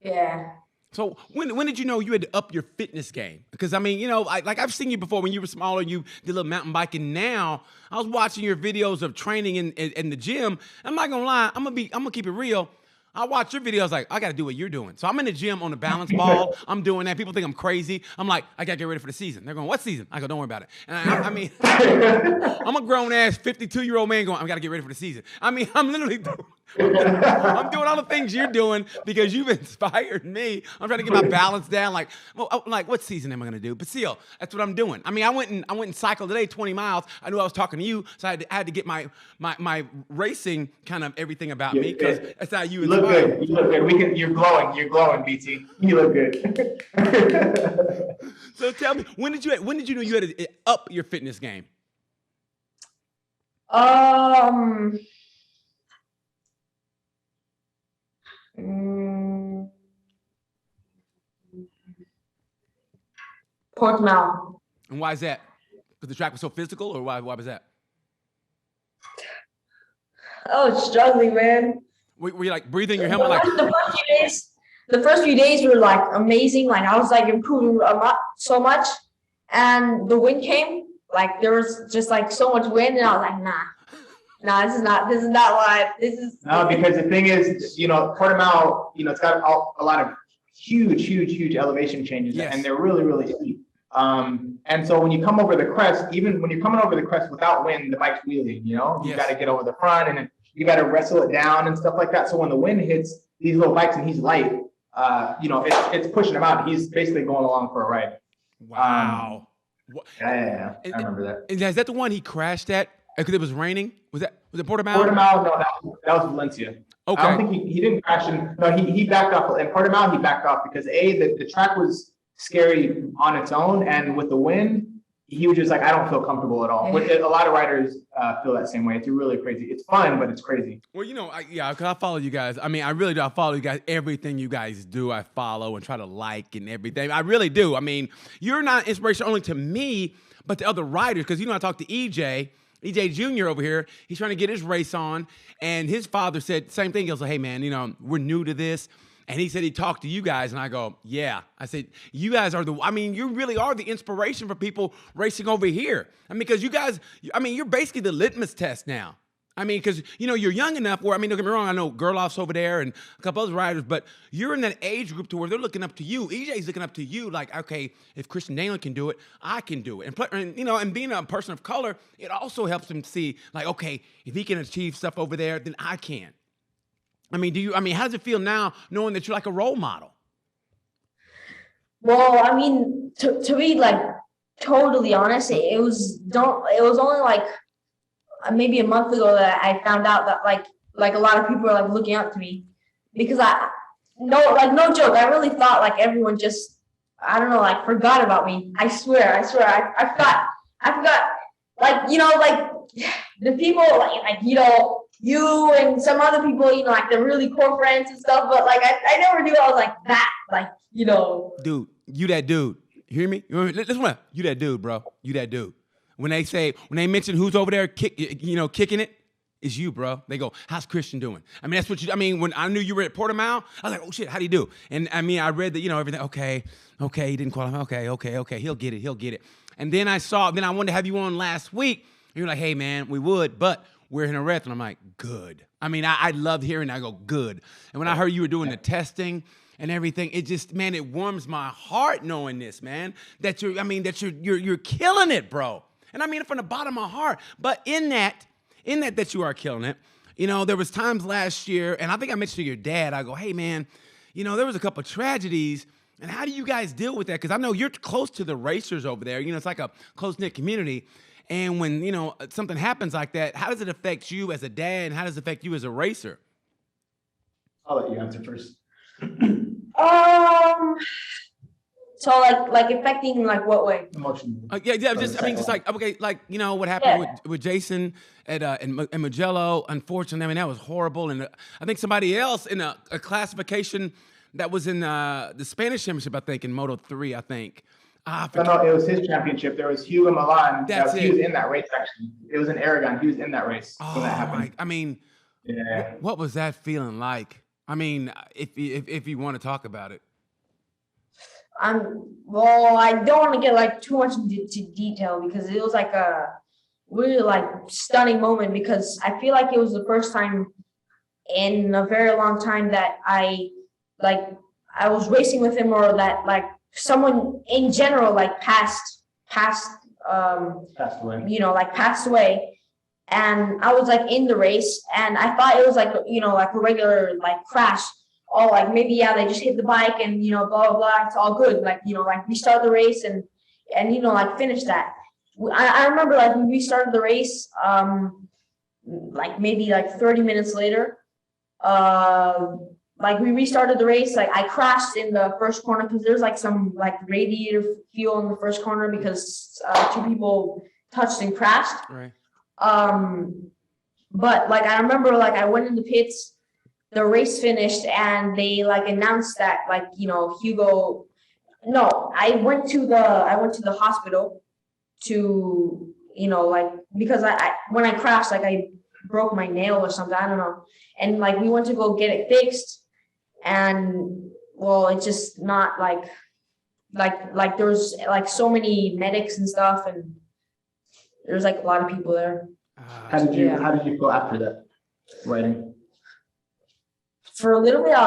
Yeah. So when did you know you had to up your fitness game? Because I've seen you before when you were smaller, you did a little mountain biking. Now I was watching your videos of training in the gym. I'm not gonna lie, I'm gonna keep it real. I watch your videos like, I got to do what you're doing. So I'm in the gym on the balance ball. I'm doing that. People think I'm crazy. I'm like, I got to get ready for the season. They're going, what season? I go, don't worry about it. And I mean, I'm a grown-ass 52-year-old man going, I got to get ready for the season. I mean, I'm literally I'm doing all the things you're doing because you've inspired me. I'm trying to get my balance down. Like, what season am I going to do? But still, that's what I'm doing. I mean, I went and cycled today 20 miles. I knew I was talking to you, so I had to get my racing kind of everything about me because that's how you look good. You look good. You're glowing. You're glowing, BT. You look good. So tell me, when did you know you had to up your fitness game? Portimao. And why is that? Because the track was so physical, or why was that? Oh, struggling, man. Were you like breathing your helmet? Like the first few days were like amazing. Like I was like improving so much, and the wind came. Like there was just like so much wind, and I was like, nah, this is not why. No, because the thing is, Portimao, it's got a lot of huge elevation changes, and they're really, really steep. And so when you come over the crest, even when you're coming over the crest without wind, the bike's wheeling, you got to get over the front and then you got to wrestle it down and stuff like that. So when the wind hits these little bikes and he's light, it's pushing him out. He's basically going along for a ride. Wow. Yeah. I remember that. And is that the one he crashed at because it was raining? Was it Portimao? Portimao, no, that was Valencia. Okay. I don't think he didn't crash he backed off. In Portimao, he backed off because the track was scary on its own, and with the wind, he was just like, I don't feel comfortable at all. A lot of riders feel that same way. It's really crazy. It's fun, but it's crazy. Well, because I follow you guys. I mean, I really do. I follow you guys. Everything you guys do, I follow and try to like and everything. I really do. I mean, you're not inspiration only to me, but to other riders. Because, I talked to EJ Jr. over here. He's trying to get his race on, and his father said the same thing. He was like, hey, man, we're new to this. And he said he talked to you guys, and I go, yeah. I said, you guys are you really are the inspiration for people racing over here. I mean, because you guys, you're basically the litmus test now. I mean, because, you're young enough where, don't get me wrong, I know Gerloff's over there and a couple other riders, but you're in that age group to where they're looking up to you. EJ's looking up to you like, okay, if Kristian Daniel can do it, I can do it. And being a person of color, it also helps them see, like, okay, if he can achieve stuff over there, then I can. I mean, how does it feel now knowing that you're like a role model? Well, to be like totally honest, it was only like maybe a month ago that I found out that like a lot of people are like looking up to me because no joke, I really thought like everyone just, I don't know, like forgot about me. I swear, I forgot, like, like the people like you and some other people, like the really core friends and stuff, but like I never knew I was like that, like, Dude, you that dude. You hear me? Listen, you that dude, bro. You that dude. When they mention who's over there kicking it, it's you, bro. They go, how's Kristian doing? I mean, that's what when I knew you were at Portimao, I was like, oh shit, how do you do? And I read that, everything, okay, he didn't qualify, okay, he'll get it. And then I wanted to have you on last week, and you're like, hey man, we would, but we're in a rest. And I'm like, good. I loved hearing that. I go, good. And when I heard you were doing the testing and everything, it just, man, it warms my heart knowing this, man, that you're killing it, bro. And I mean it from the bottom of my heart. But in that you are killing it, there was times last year, and I think I mentioned to your dad, I go, hey man, there was a couple of tragedies, and how do you guys deal with that? Because I know you're close to the racers over there. It's like a close-knit community. And when, something happens like that, how does it affect you as a dad, and how does it affect you as a racer? I'll let you answer first. So like affecting like what way? Emotionally. Just like, okay, like, what happened with Jason at Mugello, unfortunately, that was horrible. And I think somebody else in a classification that was in the Spanish Championship, I think, in Moto 3, I think. No, it was his championship. There was Hugo Milan. He was in that race, actually. It was in Aragon. He was in that race when that happened. What was that feeling like? If you want to talk about it. Well, I don't want to get like too much into detail because it was like a really like stunning moment because I feel like it was the first time in a very long time that I was racing with him, or that like someone in general like passed Passed away. like passed away. And I was like in the race, and I thought it was like like a regular like crash. Oh, like maybe they just hit the bike and blah blah blah. It's all good. Like like restart the race and like finish that. I remember like when we started the race, like maybe like 30 minutes later, like we restarted the race. Like I crashed in the first corner because there's like some like radiator fuel in the first corner because two people touched and crashed. Right. But like I remember like I went in the pits, the race finished, and they like announced that like Hugo. No, I went to the hospital to like because I when I crashed, like I broke my nail or something, I don't know, and like we went to go get it fixed, and well, it's just not like there was like so many medics and stuff, and there's like a lot of people there. How did you feel after that riding? For a little bit, I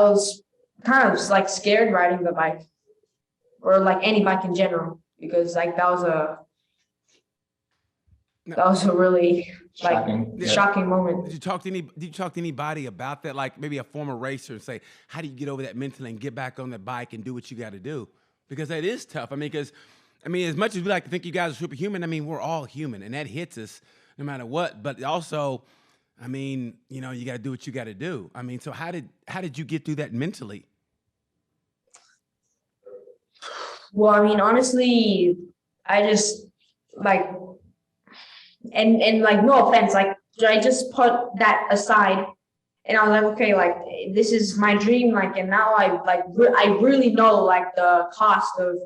was kind of like scared riding the bike, or like any bike in general, because like that was a really shocking moment. Did you talk to anybody about that? Like maybe a former racer, and say, how do you get over that mentally and get back on the bike and do what you got to do? Because that is tough. I mean, as much as we like to think you guys are superhuman, I mean, we're all human, and that hits us no matter what. But also, I mean, you got to do what you got to do. I mean, so how did you get through that mentally? Well, I mean, honestly, I just like, and like, no offense, like I just put that aside, and I was like, okay, like this is my dream, like, and now I really know like the cost of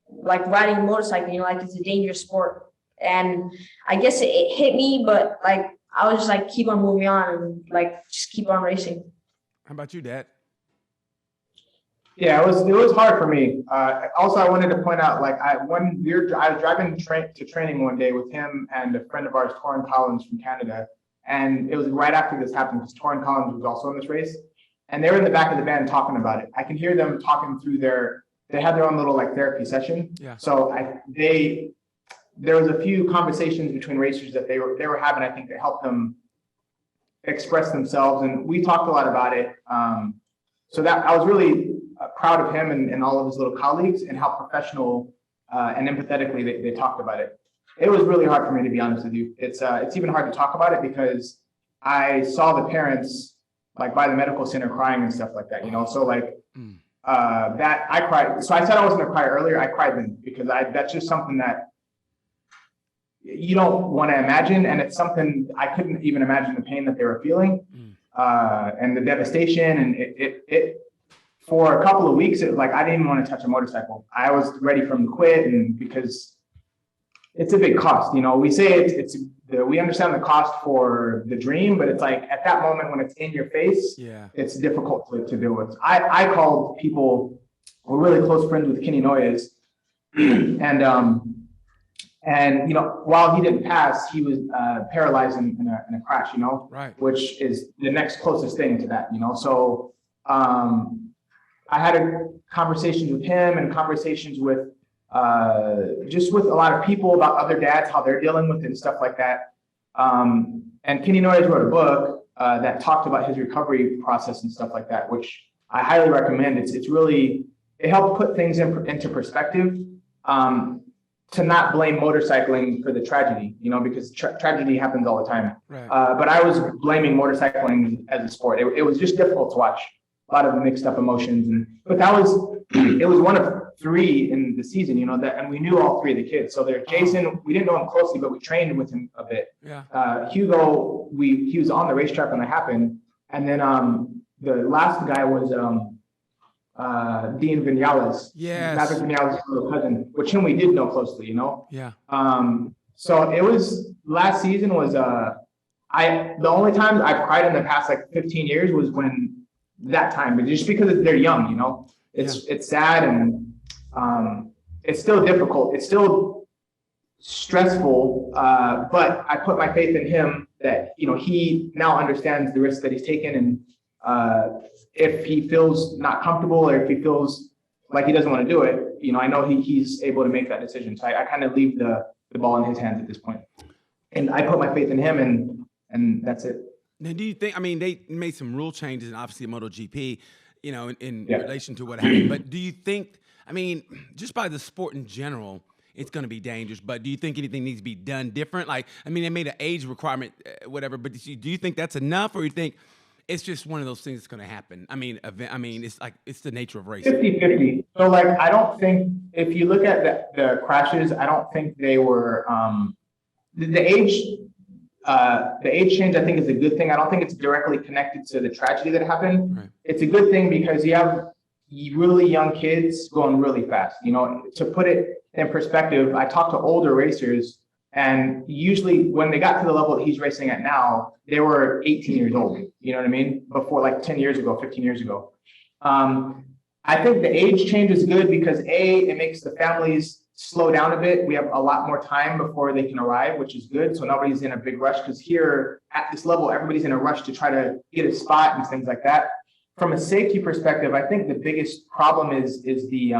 like riding a motorcycle, like it's a dangerous sport. And I guess it hit me, but like I was just like keep on moving on and like just keep on racing. How about you, Dad? Yeah, it was hard for me. Also, I wanted to point out, like I was driving to training one day with him and a friend of ours, Torrin Collins from Canada, and it was right after this happened because Torrin Collins was also in this race, and they were in the back of the van talking about it. I can hear them talking through they had their own little like therapy session. Yeah. So there was a few conversations between racers that they were having, I think, that helped them express themselves, and we talked a lot about it. So that I was really proud of him and all of his little colleagues and how professional and empathetically they talked about it. It was really hard for me, to be honest with you. It's even hard to talk about it because I saw the parents like by the medical center crying and stuff like that, so like that I cried. So I said I wasn't gonna cry earlier. I cried then because that's just something that you don't want to imagine, and it's something I couldn't even imagine the pain that they were feeling and the devastation, and it for a couple of weeks, like I didn't even want to touch a motorcycle. I was ready for them to quit, and because it's a big cost, we say we understand the cost for the dream, but it's like at that moment when it's in your face, it's difficult to deal with. I called people, we're really close friends with Kenny Noyes, and while he didn't pass, he was paralyzed in a crash, right, which is the next closest thing to that, So I had conversations with him and conversations with just with a lot of people about other dads, how they're dealing with it and stuff like that. And Kenny Noyes wrote a book that talked about his recovery process and stuff like that, which I highly recommend. It helped put things into perspective. To not blame motorcycling for the tragedy, because tragedy happens all the time. Right. But I was blaming motorcycling as a sport. It was just difficult to watch, a lot of mixed up emotions, but it was one of three in the season, and we knew all three of the kids. So there, Jason, we didn't know him closely, but we trained with him a bit. Yeah. Hugo, he was on the racetrack when it happened, and then the last guy was Dean Vinales. Yes. Maverick Vinales' little cousin, which him we did know closely, Yeah. So it was last season was the only times I've cried in the past like 15 years was when that time, but just because they're young, it's sad and it's still difficult. It's still stressful, but I put my faith in him that, he now understands the risk that he's taken. And if he feels not comfortable or if he feels like he doesn't want to do it, I know he's able to make that decision. So I kind of leave the ball in his hands at this point. And I put my faith in him, and that's it. Now, do you think, they made some rule changes, and obviously MotoGP, in relation to what happened. But do you think, just by the sport in general, it's going to be dangerous, but do you think anything needs to be done different? Like, they made an age requirement, whatever, but do you think that's enough, or you think it's just one of those things that's going to happen? It's the nature of racing. 50-50. So, I don't think, if you look at the crashes, I don't think they were, the age change, I think, is a good thing. I don't think it's directly connected to the tragedy that happened. Right. It's a good thing because you have really young kids going really fast. To put it in perspective, I talked to older racers, and usually when they got to the level that he's racing at now, they were 18 years old. You know what I mean? Before, 10 years ago, 15 years ago. I think the age change is good because it makes the families slow down a bit. We have a lot more time before they can arrive, which is good. So nobody's in a big rush, because here at this level, everybody's in a rush to try to get a spot and things like that. From a safety perspective, I think the biggest problem is the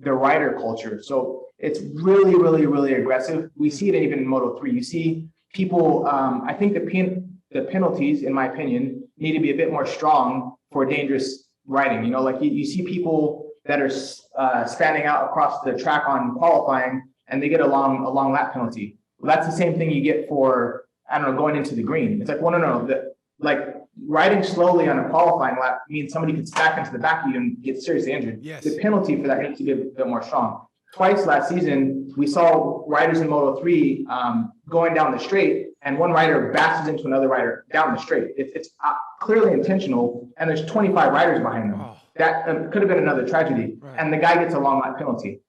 rider culture. So it's really, really, really aggressive. We see it even in Moto3. You see people, I think the penalties, in my opinion, need to be a bit more strong for dangerous riding. You see people that are standing out across the track on qualifying, and they get a long lap penalty. Well, that's the same thing you get for, going into the green. It's like, well, no. Riding slowly on a qualifying lap means somebody could stack into the back of you and get seriously injured. Yes. The penalty for that needs to be a bit more strong. Twice last season, we saw riders in Moto3 going down the straight, and one rider bashes into another rider down the straight. It's clearly intentional, and there's 25 riders behind them. Oh. That could have been another tragedy. Right. And the guy gets a long lap penalty.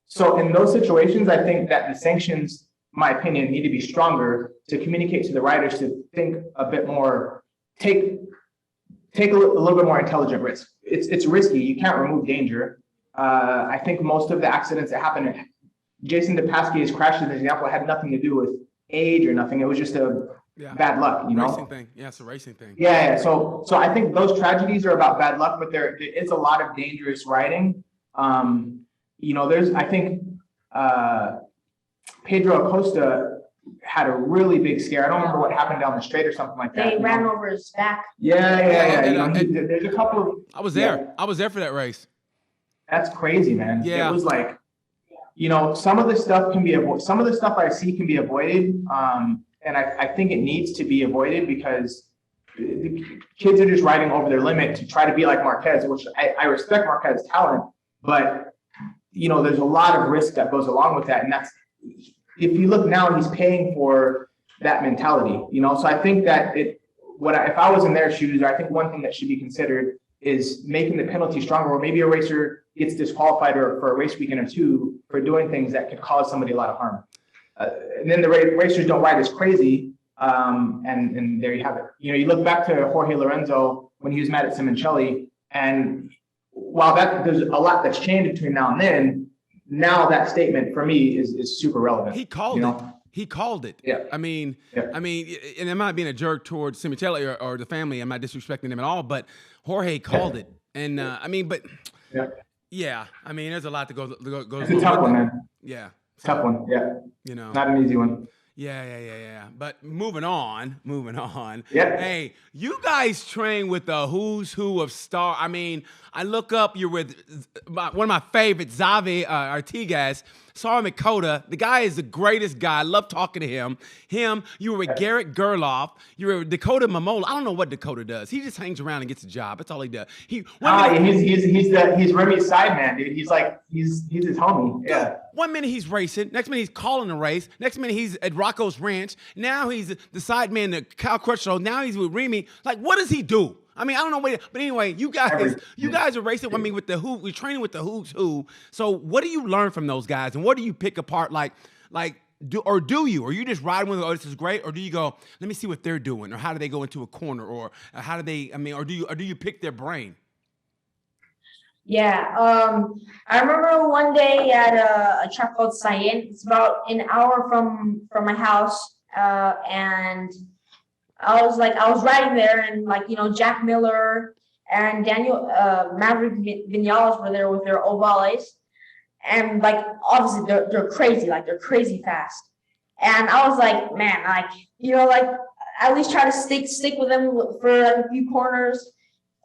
So in those situations, I think that the sanctions, in my opinion, need to be stronger to communicate to the riders to think a bit more, take a little bit more intelligent risk. It's risky. You can't remove danger. I think most of the accidents that happened, Jason DePasqui's crash, as an example, had nothing to do with age or nothing. It was just bad luck, Racing thing. Yeah, it's a racing thing. Yeah. So I think those tragedies are about bad luck, but there is a lot of dangerous riding. I think Pedro Acosta had a really big scare. I don't remember what happened down the straight or something like that. They ran over his back. Yeah. There's a couple of. I was there. Yeah. I was there for that race. That's crazy, man. Yeah. It was some of the stuff can be avoided. Some of the stuff I see can be avoided. And I think it needs to be avoided because the kids are just riding over their limit to try to be like Marquez, which I respect Marquez's talent, but there's a lot of risk that goes along with that. And that's, if you look now, he's paying for that mentality, So I think that if I was in their shoes, I think one thing that should be considered is making the penalty stronger, or maybe a racer gets disqualified for a race weekend or two for doing things that could cause somebody a lot of harm. And then the racers don't ride as crazy, and there you have it. You look back to Jorge Lorenzo when he was mad at Simoncelli, and while there's a lot that's changed between now and then, now that statement for me is super relevant. He called it. He called it. Yeah. And I'm not being a jerk towards Simoncelli or the family. I'm not disrespecting them at all, but Jorge called it. And there's a lot that goes. It's a tough one, man. Yeah. Tough one. Yeah. Not an easy one. Yeah. But moving on. Yeah. Hey, you guys train with the who's who of star. I look up, you're with one of my favorites, Xavi Artigas, Sara Mikota. The guy is the greatest guy. I love talking to him. You were with Garrett Gerloff. You were with Dakota Momola. I don't know what Dakota does. He just hangs around and gets a job. That's all he does. He's Remy's side man, dude. He's his homie. Yeah. 1 minute he's racing. Next minute he's calling a race. Next minute he's at Rocco's Ranch. Now he's the side man at Kyle Crutchlow. Now he's with Remy. What does he do? I don't know, but anyway, you guys are racing. With the who, we're training with the who's who. So what do you learn from those guys, and what do you pick apart? Do you just ride with them? Oh, this is great, or do you go, let me see what they're doing, or how do they go into a corner, or how do they? Or do you pick their brain? Yeah, I remember one day at a track called Cyan. It's about an hour from my house, and I was riding there, and Jack Miller and Daniel Maverick Vinales were there with their ovales, and obviously they're crazy, they're crazy fast. And I was like, man, at least try to stick with them for a few corners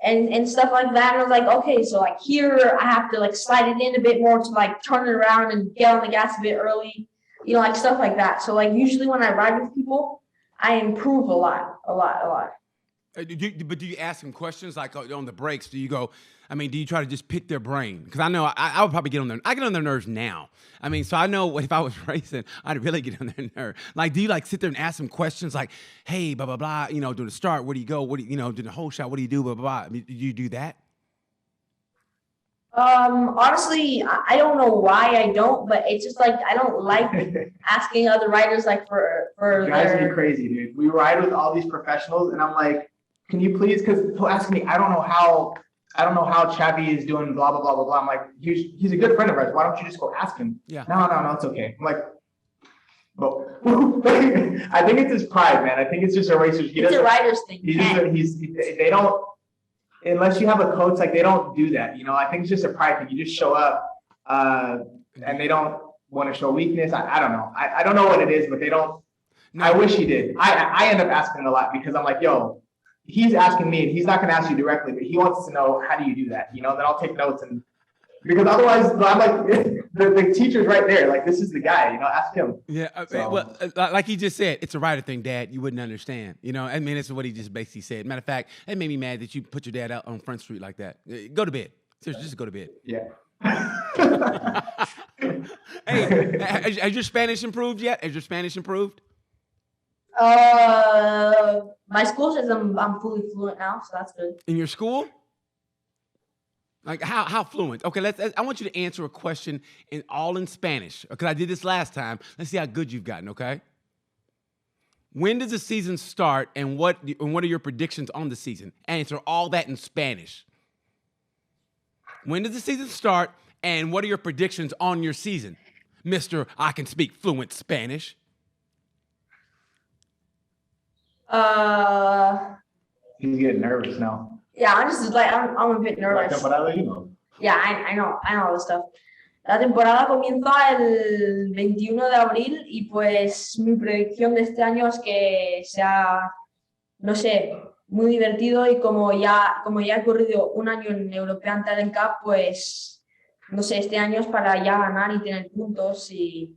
and stuff like that. And I was like, okay, so here I have to slide it in a bit more to turn it around and get on the gas a bit early, stuff like that. So usually when I ride with people, I improve a lot. But do you ask them questions on the breaks? Do you go? I mean, do you try to just pick their brain? Because I know I would probably get on their. I get on their nerves now. I mean, so I know if I was racing, I'd really get on their nerve. Do you sit there and ask them questions like, "Hey, blah blah blah," during the start, where do you go? What do you, during the whole shot, what do you do? Blah blah blah. I mean, do you do that? Honestly, I don't know why I don't, but it's just I don't like asking other riders for it drives me crazy, dude. We ride with all these professionals, and I'm like, can you please? Because he'll ask me, I don't know how Chavi is doing, blah blah blah blah blah. I'm like, he's a good friend of ours. Why don't you just go ask him? Yeah. No, it's okay. I'm like, well, I think it's his pride, man. I think it's just a racer's. It's a rider's thing. They don't. Unless you have a coach, they don't do that. I think it's just a pride thing. You just show up, and they don't want to show weakness. I don't know. I don't know what it is, but they don't. No. I wish he did. I end up asking a lot because I'm like, yo, he's asking me, and he's not going to ask you directly, but he wants to know, how do you do that? Then I'll take notes, and because otherwise I'm like, the teacher's right there. This is the guy. Ask him. Yeah. Well, like he just said, it's a rider thing, Dad. You wouldn't understand. I mean, that's what he just basically said. Matter of fact, it made me mad that you put your dad out on Front Street like that. Go to bed. Seriously, just go to bed. Yeah. Hey, has your Spanish improved yet? Has your Spanish improved? My school says I'm fully fluent now, so that's good. In your school? How fluent? Okay, I want you to answer a question in Spanish, because I did this last time. Let's see how good you've gotten, okay? When does the season start, and what are your predictions on the season? Answer all that in Spanish. When does the season start, and what are your predictions on your season? Mr. I can speak fluent Spanish. He's getting nervous now. Yeah, I'm just I'm a bit nervous. Yeah, I know all this stuff. La temporada comienza el 21 de abril y pues mi predicción de este año es que sea, no sé, muy divertido, y como ya he corrido un año en European Talent Cup, pues no sé, este año es para ya ganar y tener puntos y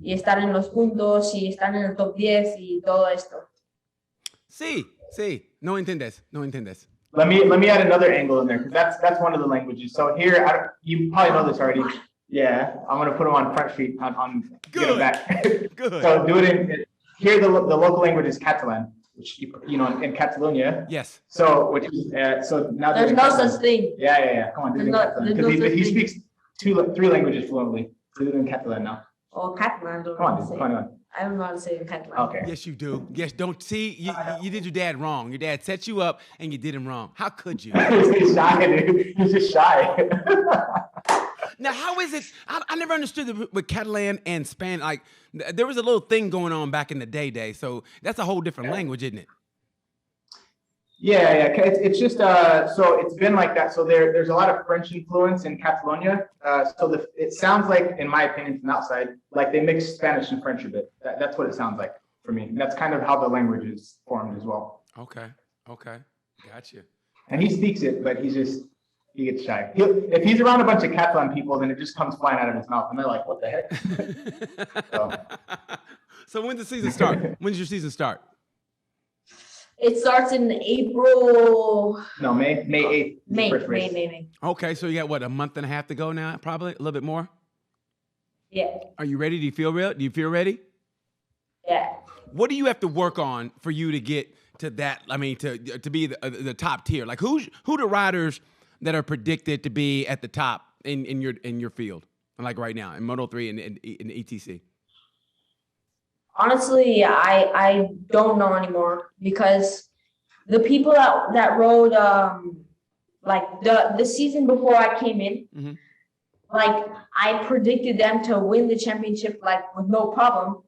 estar en los puntos y estar en el top 10 y todo esto. Sí, no entiendes. Let me add another angle in there, because that's one of the languages. So here, you probably know this already. Yeah, I'm gonna put them on Front Street on Good. Back. Good. So do it in here. The local language is Catalan, which in Catalonia. Yes. So so now there's no such thing. Yeah. Come on, do it in Catalan, because he speaks 3 languages fluently. Do it in Catalan now. Oh, Catalan. Come on. I don't know how to say it in Catalan. Okay. Yes, you do. Yes, don't see. You did your dad wrong. Your dad set you up, and you did him wrong. How could you? He's shy, dude. He's just shy. Now, how is it? I never understood with Catalan and Spanish. There was a little thing going on back in the day. So that's a whole different language, isn't it? Yeah. It's just so it's been like that. So there's a lot of French influence in Catalonia. So it sounds like, in my opinion, from outside, like they mix Spanish and French a bit. That's what it sounds like for me. And that's kind of how the language is formed as well. Okay, gotcha. And he speaks it, but he gets shy. If he's around a bunch of Catalan people, then it just comes flying out of his mouth, and they're like, "What the heck?" So when does the season start? When does your season start? It starts in April. No, May 8th. May. Okay, so you got a month and a half to go now, probably a little bit more. Yeah. Are you ready? Do you feel real? Do you feel ready? Yeah. What do you have to work on for you to get to that? I mean, to be the top tier. Who the riders that are predicted to be at the top in your field, right now in Moto3 and in ETC? Honestly, I don't know anymore, because the people that rode the season before I came in, mm-hmm. I predicted them to win the championship with no problem.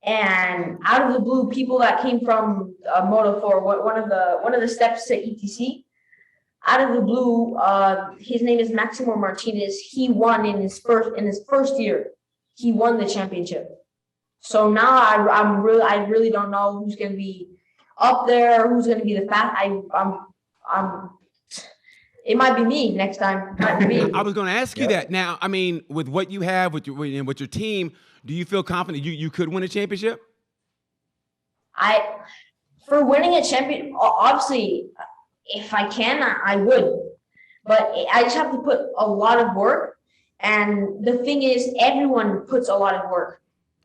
And out of the blue, people that came from Moto 4, one of the steps to ETC, out of the blue, his name is Maximo Martinez. He won in his first year. He won the championship. So now I really don't know who's going to be up there, who's going to be the fast. It might be me next time. It might be me. I was going to ask you that. Now, I mean, with what you have with your team, do you feel confident you could win a championship? For winning a champion, obviously, if I can, I would. But I just have to put a lot of work. And the thing is, everyone puts a lot of work.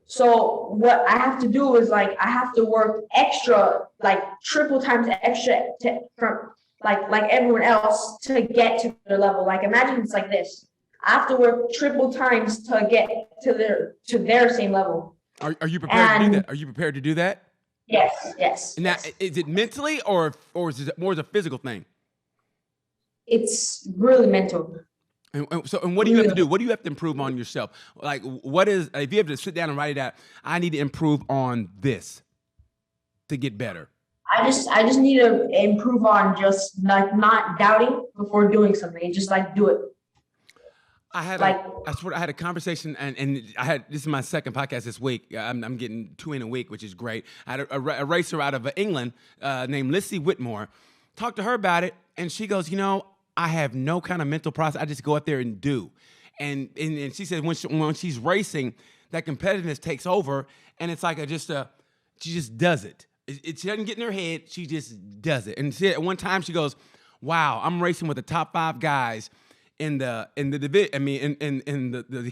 So what I have to do is I have to work extra, triple times extra from like everyone else to get to their level. Like imagine it's like this. I have to work triple times to get to their same level. Are you prepared to do that? Are you prepared to do that? Yes. And now, is it mentally or is it more as a physical thing? It's really mental. And what do you have to do? What do you have to improve on yourself? Like, what is, if you have to sit down and write it out, I need to improve on this to get better. I just need to improve on just not doubting before doing something and just do it. I had a conversation and this is my second podcast this week. I'm getting 2 in a week, which is great. I had a racer out of England named Lissy Whitmore. Talked to her about it, and she goes, I have no kind of mental process. I just go out there and do. And she said when she's racing, that competitiveness takes over, and it's like she just does it. She doesn't get in her head. She just does it. And at one time she goes, "Wow, I'm racing with the top 5 guys in the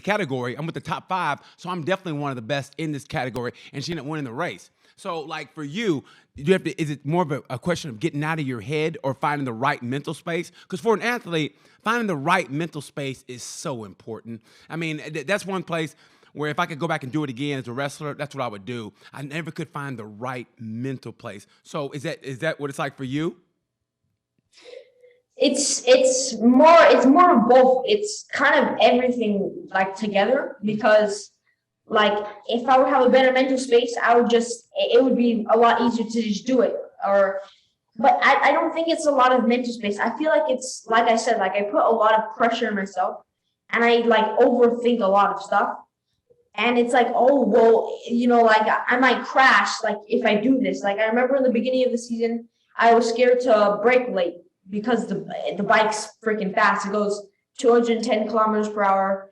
category. I'm with the top 5, so I'm definitely one of the best in this category." And she ended up winning the race. So, like for you, is it more of a question of getting out of your head or finding the right mental space? Because for an athlete, finding the right mental space is so important. I mean, that's one place where if I could go back and do it again as a wrestler, that's what I would do. I never could find the right mental place. So is that what it's like for you? It's more of both. It's kind of everything together, because if I would have a better mental space, it would be a lot easier to just do it. But I don't think it's a lot of mental space. I feel like it's, like I said, I put a lot of pressure on myself, and I overthink a lot of stuff. And it's oh, well, I might crash, if I do this. I remember in the beginning of the season, I was scared to brake late because the bike's freaking fast. It goes 210 kilometers per hour,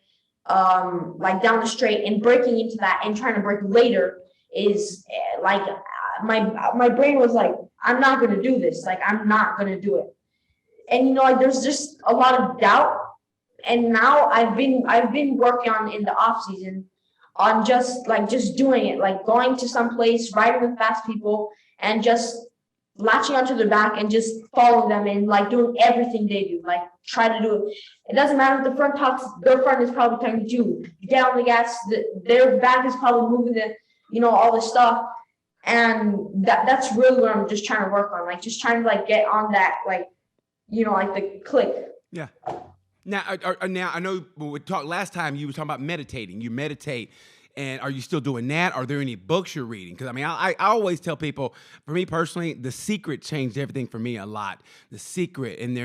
down the straight, and braking into that and trying to brake later is my brain was I'm not going to do this. I'm not going to do it. And, there's just a lot of doubt. And now I've been working on in the off season on just doing it, going to some place, riding with fast people, and just latching onto their back and just following them and doing everything they do. Try to do it. It doesn't matter if the front talks. Their front is probably talking to you. Get on the gas. Their back is probably moving all this stuff. And that's really what I'm just trying to work on. Just trying to get on that the click. Yeah. Now I know when we talked last time, you were talking about meditating. You meditate, and are you still doing that? Are there any books you're reading? Because I always tell people, for me personally, The Secret changed everything for me a lot. The Secret, and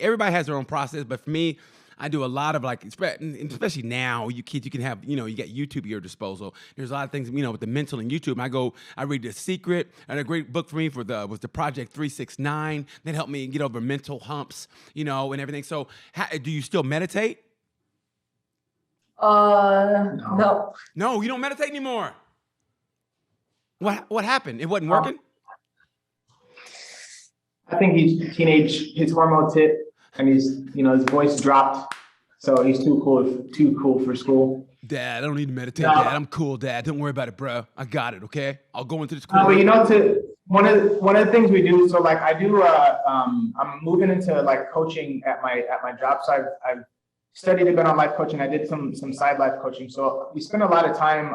everybody has their own process, but for me, I do a lot of especially now, you kids, you can have, you got YouTube at your disposal. There's a lot of things, with the mental and YouTube. And I read The Secret, and a great book for me was the Project 369 that helped me get over mental humps, and everything. So do you still meditate? No. No, you don't meditate anymore. What happened? It wasn't working? I think his hormones hit, and his voice dropped, so he's too cool for school. Dad, I don't need to meditate, no. Dad. I'm cool, Dad. Don't worry about it, bro. I got it, okay? I'll go into the school. But one of the things we do, so I do I'm moving into coaching at my job. So I've studied a bit on life coaching. I did some side life coaching. So we spend a lot of time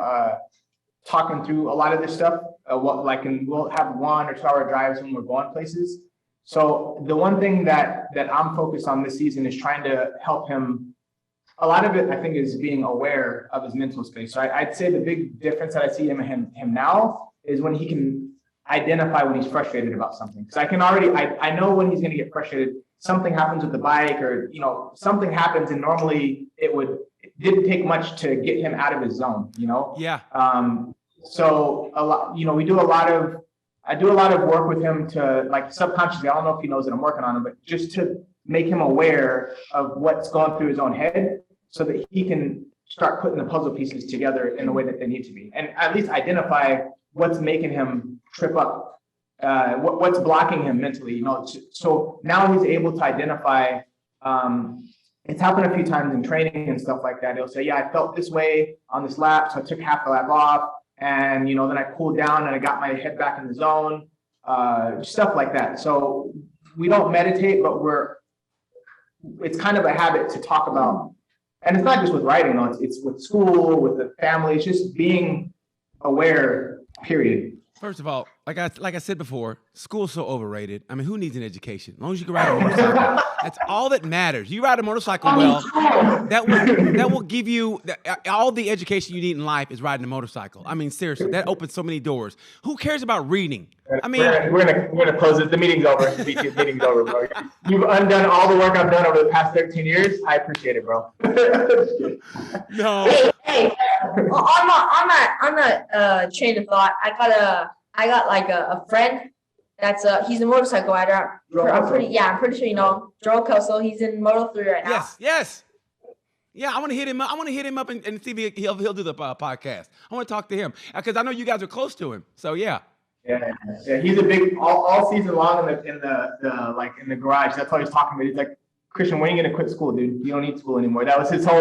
talking through a lot of this stuff. And we'll have 1 or 2 hour drives when we're going places. So the one thing that I'm focused on this season is trying to help him a lot of it, I think, is being aware of his mental space. So I'd say the big difference that I see in him now is when he can identify when he's frustrated about something. Because I know when he's going to get frustrated. Something happens with the bike, or something happens, and normally it didn't take much to get him out of his zone. Yeah. So a lot, I do a lot of work with him to, like, subconsciously. I don't know if he knows that I'm working on him, but just to make him aware of what's going through his own head, so that he can start putting the puzzle pieces together in the way that they need to be, and at least identify what's making him trip up. What's blocking him mentally, so now he's able to identify. It's happened a few times in training and stuff like that. He'll say, yeah, I felt this way on this lap, so I took half the lap off, and then I cooled down and I got my head back in the zone, stuff like that. So we don't meditate, but it's kind of a habit to talk about, and it's not just with writing though, it's with school, with the family. It's just being aware, period. First of all, like I said before, school's so overrated. I mean, who needs an education? As long as you can ride a motorcycle, that's all that matters. You ride a motorcycle well, that will give you all the education you need in life is riding a motorcycle. I mean, seriously, that opens so many doors. Who cares about reading? I mean, we're gonna close it. The meeting's over. The meeting's over, bro. You've undone all the work I've done over the past 13 years. I appreciate it, bro. No. Hey, on that train of thought, I got like a friend that's he's a motorcycle rider. I'm pretty sure you know Joe Kelso. He's in Moto3 right now. Yes. Yeah, I want to hit him up and see if he'll do the podcast. I want to talk to him because I know you guys are close to him. So yeah. Yeah. He's a big all season long in the garage. That's all he's talking about. He's like, Kristian, when are you gonna quit school, dude? You don't need school anymore. That was his whole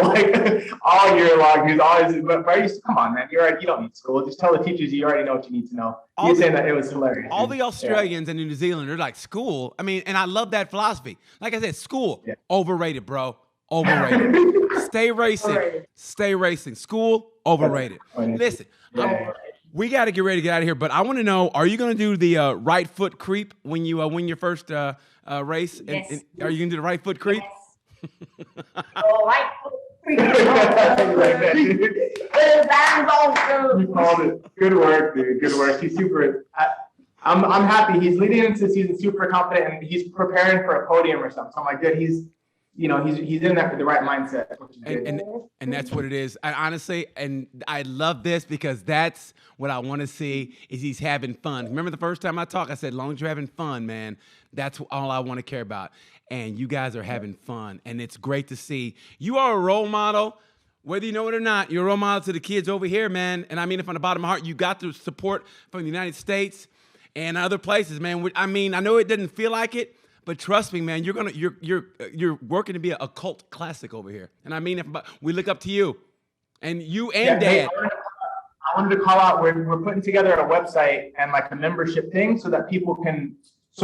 all year long. He was always, but come on, man, you don't need school. Just tell the teachers you already know what you need to know. He was saying that it was hilarious. All the Australians and New Zealand are like, school. I mean, and I love that philosophy. Like I said, school overrated, bro. Overrated. Stay racing. School overrated. Listen, we got to get ready to get out of here. But I want to know: are you going to do the right foot creep when you win your first race? Yes. And are you going to do the right foot creep? Yes. Right foot creep. You called it. Good work, dude. Good work. He's super. I'm happy. He's leading into the season super confident, and he's preparing for a podium or something. So I'm like, good. He's in there for the right mindset. And that's what it is. And honestly, and I love this because that's what I want to see is he's having fun. Remember the first time I talked, I said, as long as you're having fun, man, that's all I want to care about. And you guys are having fun. And it's great to see. You are a role model. Whether you know it or not, you're a role model to the kids over here, man. And I mean it from the bottom of my heart. You got the support from the United States and other places, man. I mean, I know it doesn't feel like it, but trust me, man, you're working to be a cult classic over here. And I mean, we look up to you, and you and Dad. I wanted to call out. We're putting together a website and like a membership thing so that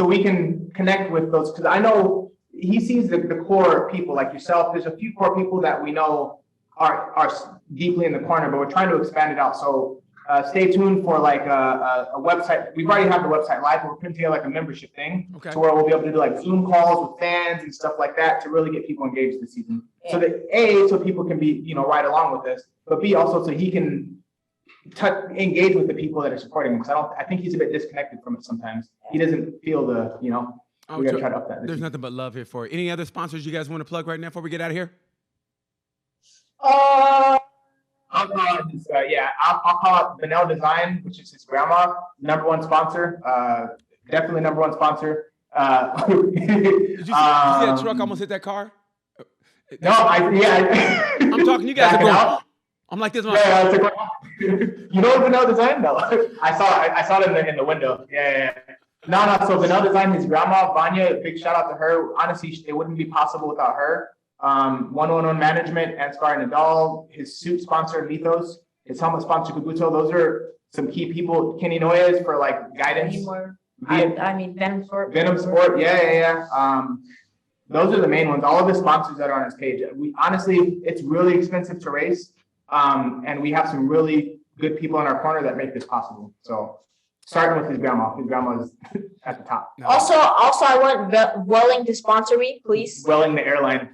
we can connect with those. Because I know he sees the core people like yourself. There's a few core people that we know are deeply in the corner, but we're trying to expand it out. So stay tuned for like a website. We've already have the website live, but we're putting together like a membership thing, to where we'll be able to do like Zoom calls with fans and stuff like that to really get people engaged this season. Yeah. So that so people can be ride along with us, but B, also so he can engage with the people that are supporting him. Because I think he's a bit disconnected from it sometimes. He doesn't feel we gotta try to up that. There's nothing but love here for you. Any other sponsors you guys want to plug right now before we get out of here? I'll call out Vanilla Design, which is his grandma, number one sponsor. Definitely number one sponsor. Did you see that truck almost hit that car? No, I'm talking. You guys are going. I'm like this one. You know Vanilla Design? No, I saw it in the window. Yeah. No. So Vanilla Design, his grandma Vanya, big shout out to her. Honestly, it wouldn't be possible without her. 111 Management and Scar Nadal, his suit sponsor Mythos, his helmet sponsor Kabuto. Those are some key people. Kenny Noyes for like guidance. Venom Sport. Venom Sport, yeah. Those are the main ones. All of the sponsors that are on his page. It's really expensive to race, and we have some really good people in our corner that make this possible. So, starting with his grandma. His grandma is at the top. No. Also, I want Welling to sponsor me, please. Welling the airline.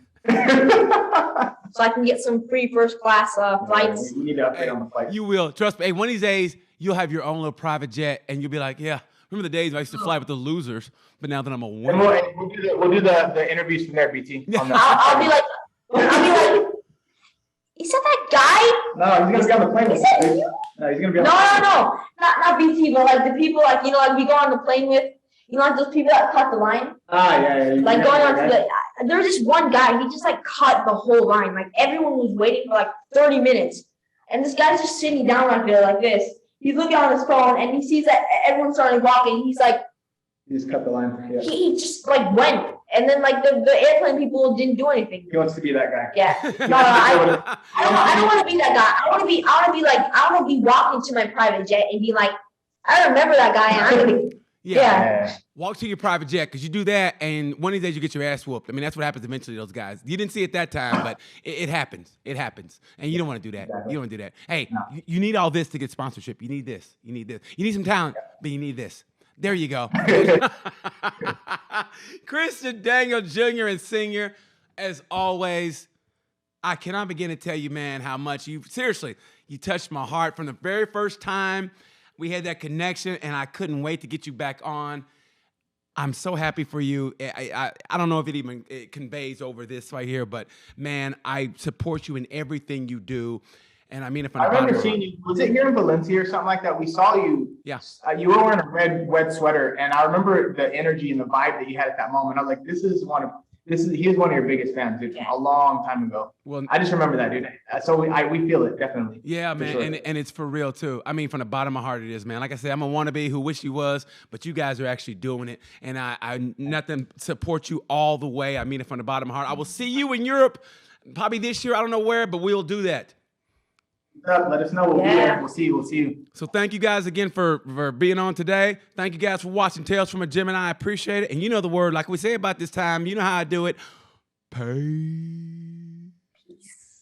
so I can get some free first class flights. We need to upgrade on the flight. You will. Trust me. Hey, one of these days, you'll have your own little private jet, and you'll be like, yeah, remember the days I used to fly with the losers, but now that I'm a And winner. we'll do the interviews from there, BT. On the- I'll be like, is that guy? No, he's gonna be on the plane with Is that us. you? No, he's gonna be on No, not BT, but like the people like like we go on the plane with, like those people that cut the line. Yeah. Like going on to there's just one guy, he just like cut the whole line. Like everyone was waiting for like 30 minutes. And this guy's just sitting down right there like this. He's looking on his phone and he sees that everyone's starting walking. He's like, He just cut the line. Yeah. he just like went. And then like the airplane people didn't do anything. He wants to be that guy. Yeah. No, I don't want to be that guy. I want to be walking to my private jet and be like, I remember that guy and I'm gonna yeah. Walk to your private jet, because you do that, and one of these days you get your ass whooped. I mean, that's what happens eventually to those guys. You didn't see it that time, but it happens. It happens. And you don't want to do that. Exactly. You don't want to do that. Hey, you need all this to get sponsorship. You need this. You need this. You need some talent, but you need this. There you go. Kristian Daniel Jr. and Sr., as always, I cannot begin to tell you, man, how much you touched my heart from the very first time we had that connection, and I couldn't wait to get you back on. I'm so happy for you. I don't know if it conveys over this right here, but man, I support you in everything you do. And I mean, if I remember seeing you. Was it here in Valencia or something like that? We saw you. Yes. You were wearing a red wet sweater, and I remember the energy and the vibe that you had at that moment. I was like, he was one of your biggest fans, dude, from a long time ago. Well, I just remember that, dude. So we feel it definitely. Yeah, man, sure. and it's for real too. I mean, from the bottom of my heart, it is, man. Like I said, I'm a wannabe who wish he was, but you guys are actually doing it, and I nothing support you all the way. I mean it from the bottom of my heart. I will see you in Europe, probably this year. I don't know where, but we'll do that. Let us know. We'll be there. We'll see you. So thank you guys again for being on today. Thank you guys for watching Tales from a Gemini. I appreciate it. And you know the word, like we say about this time, you know how I do it. Peace.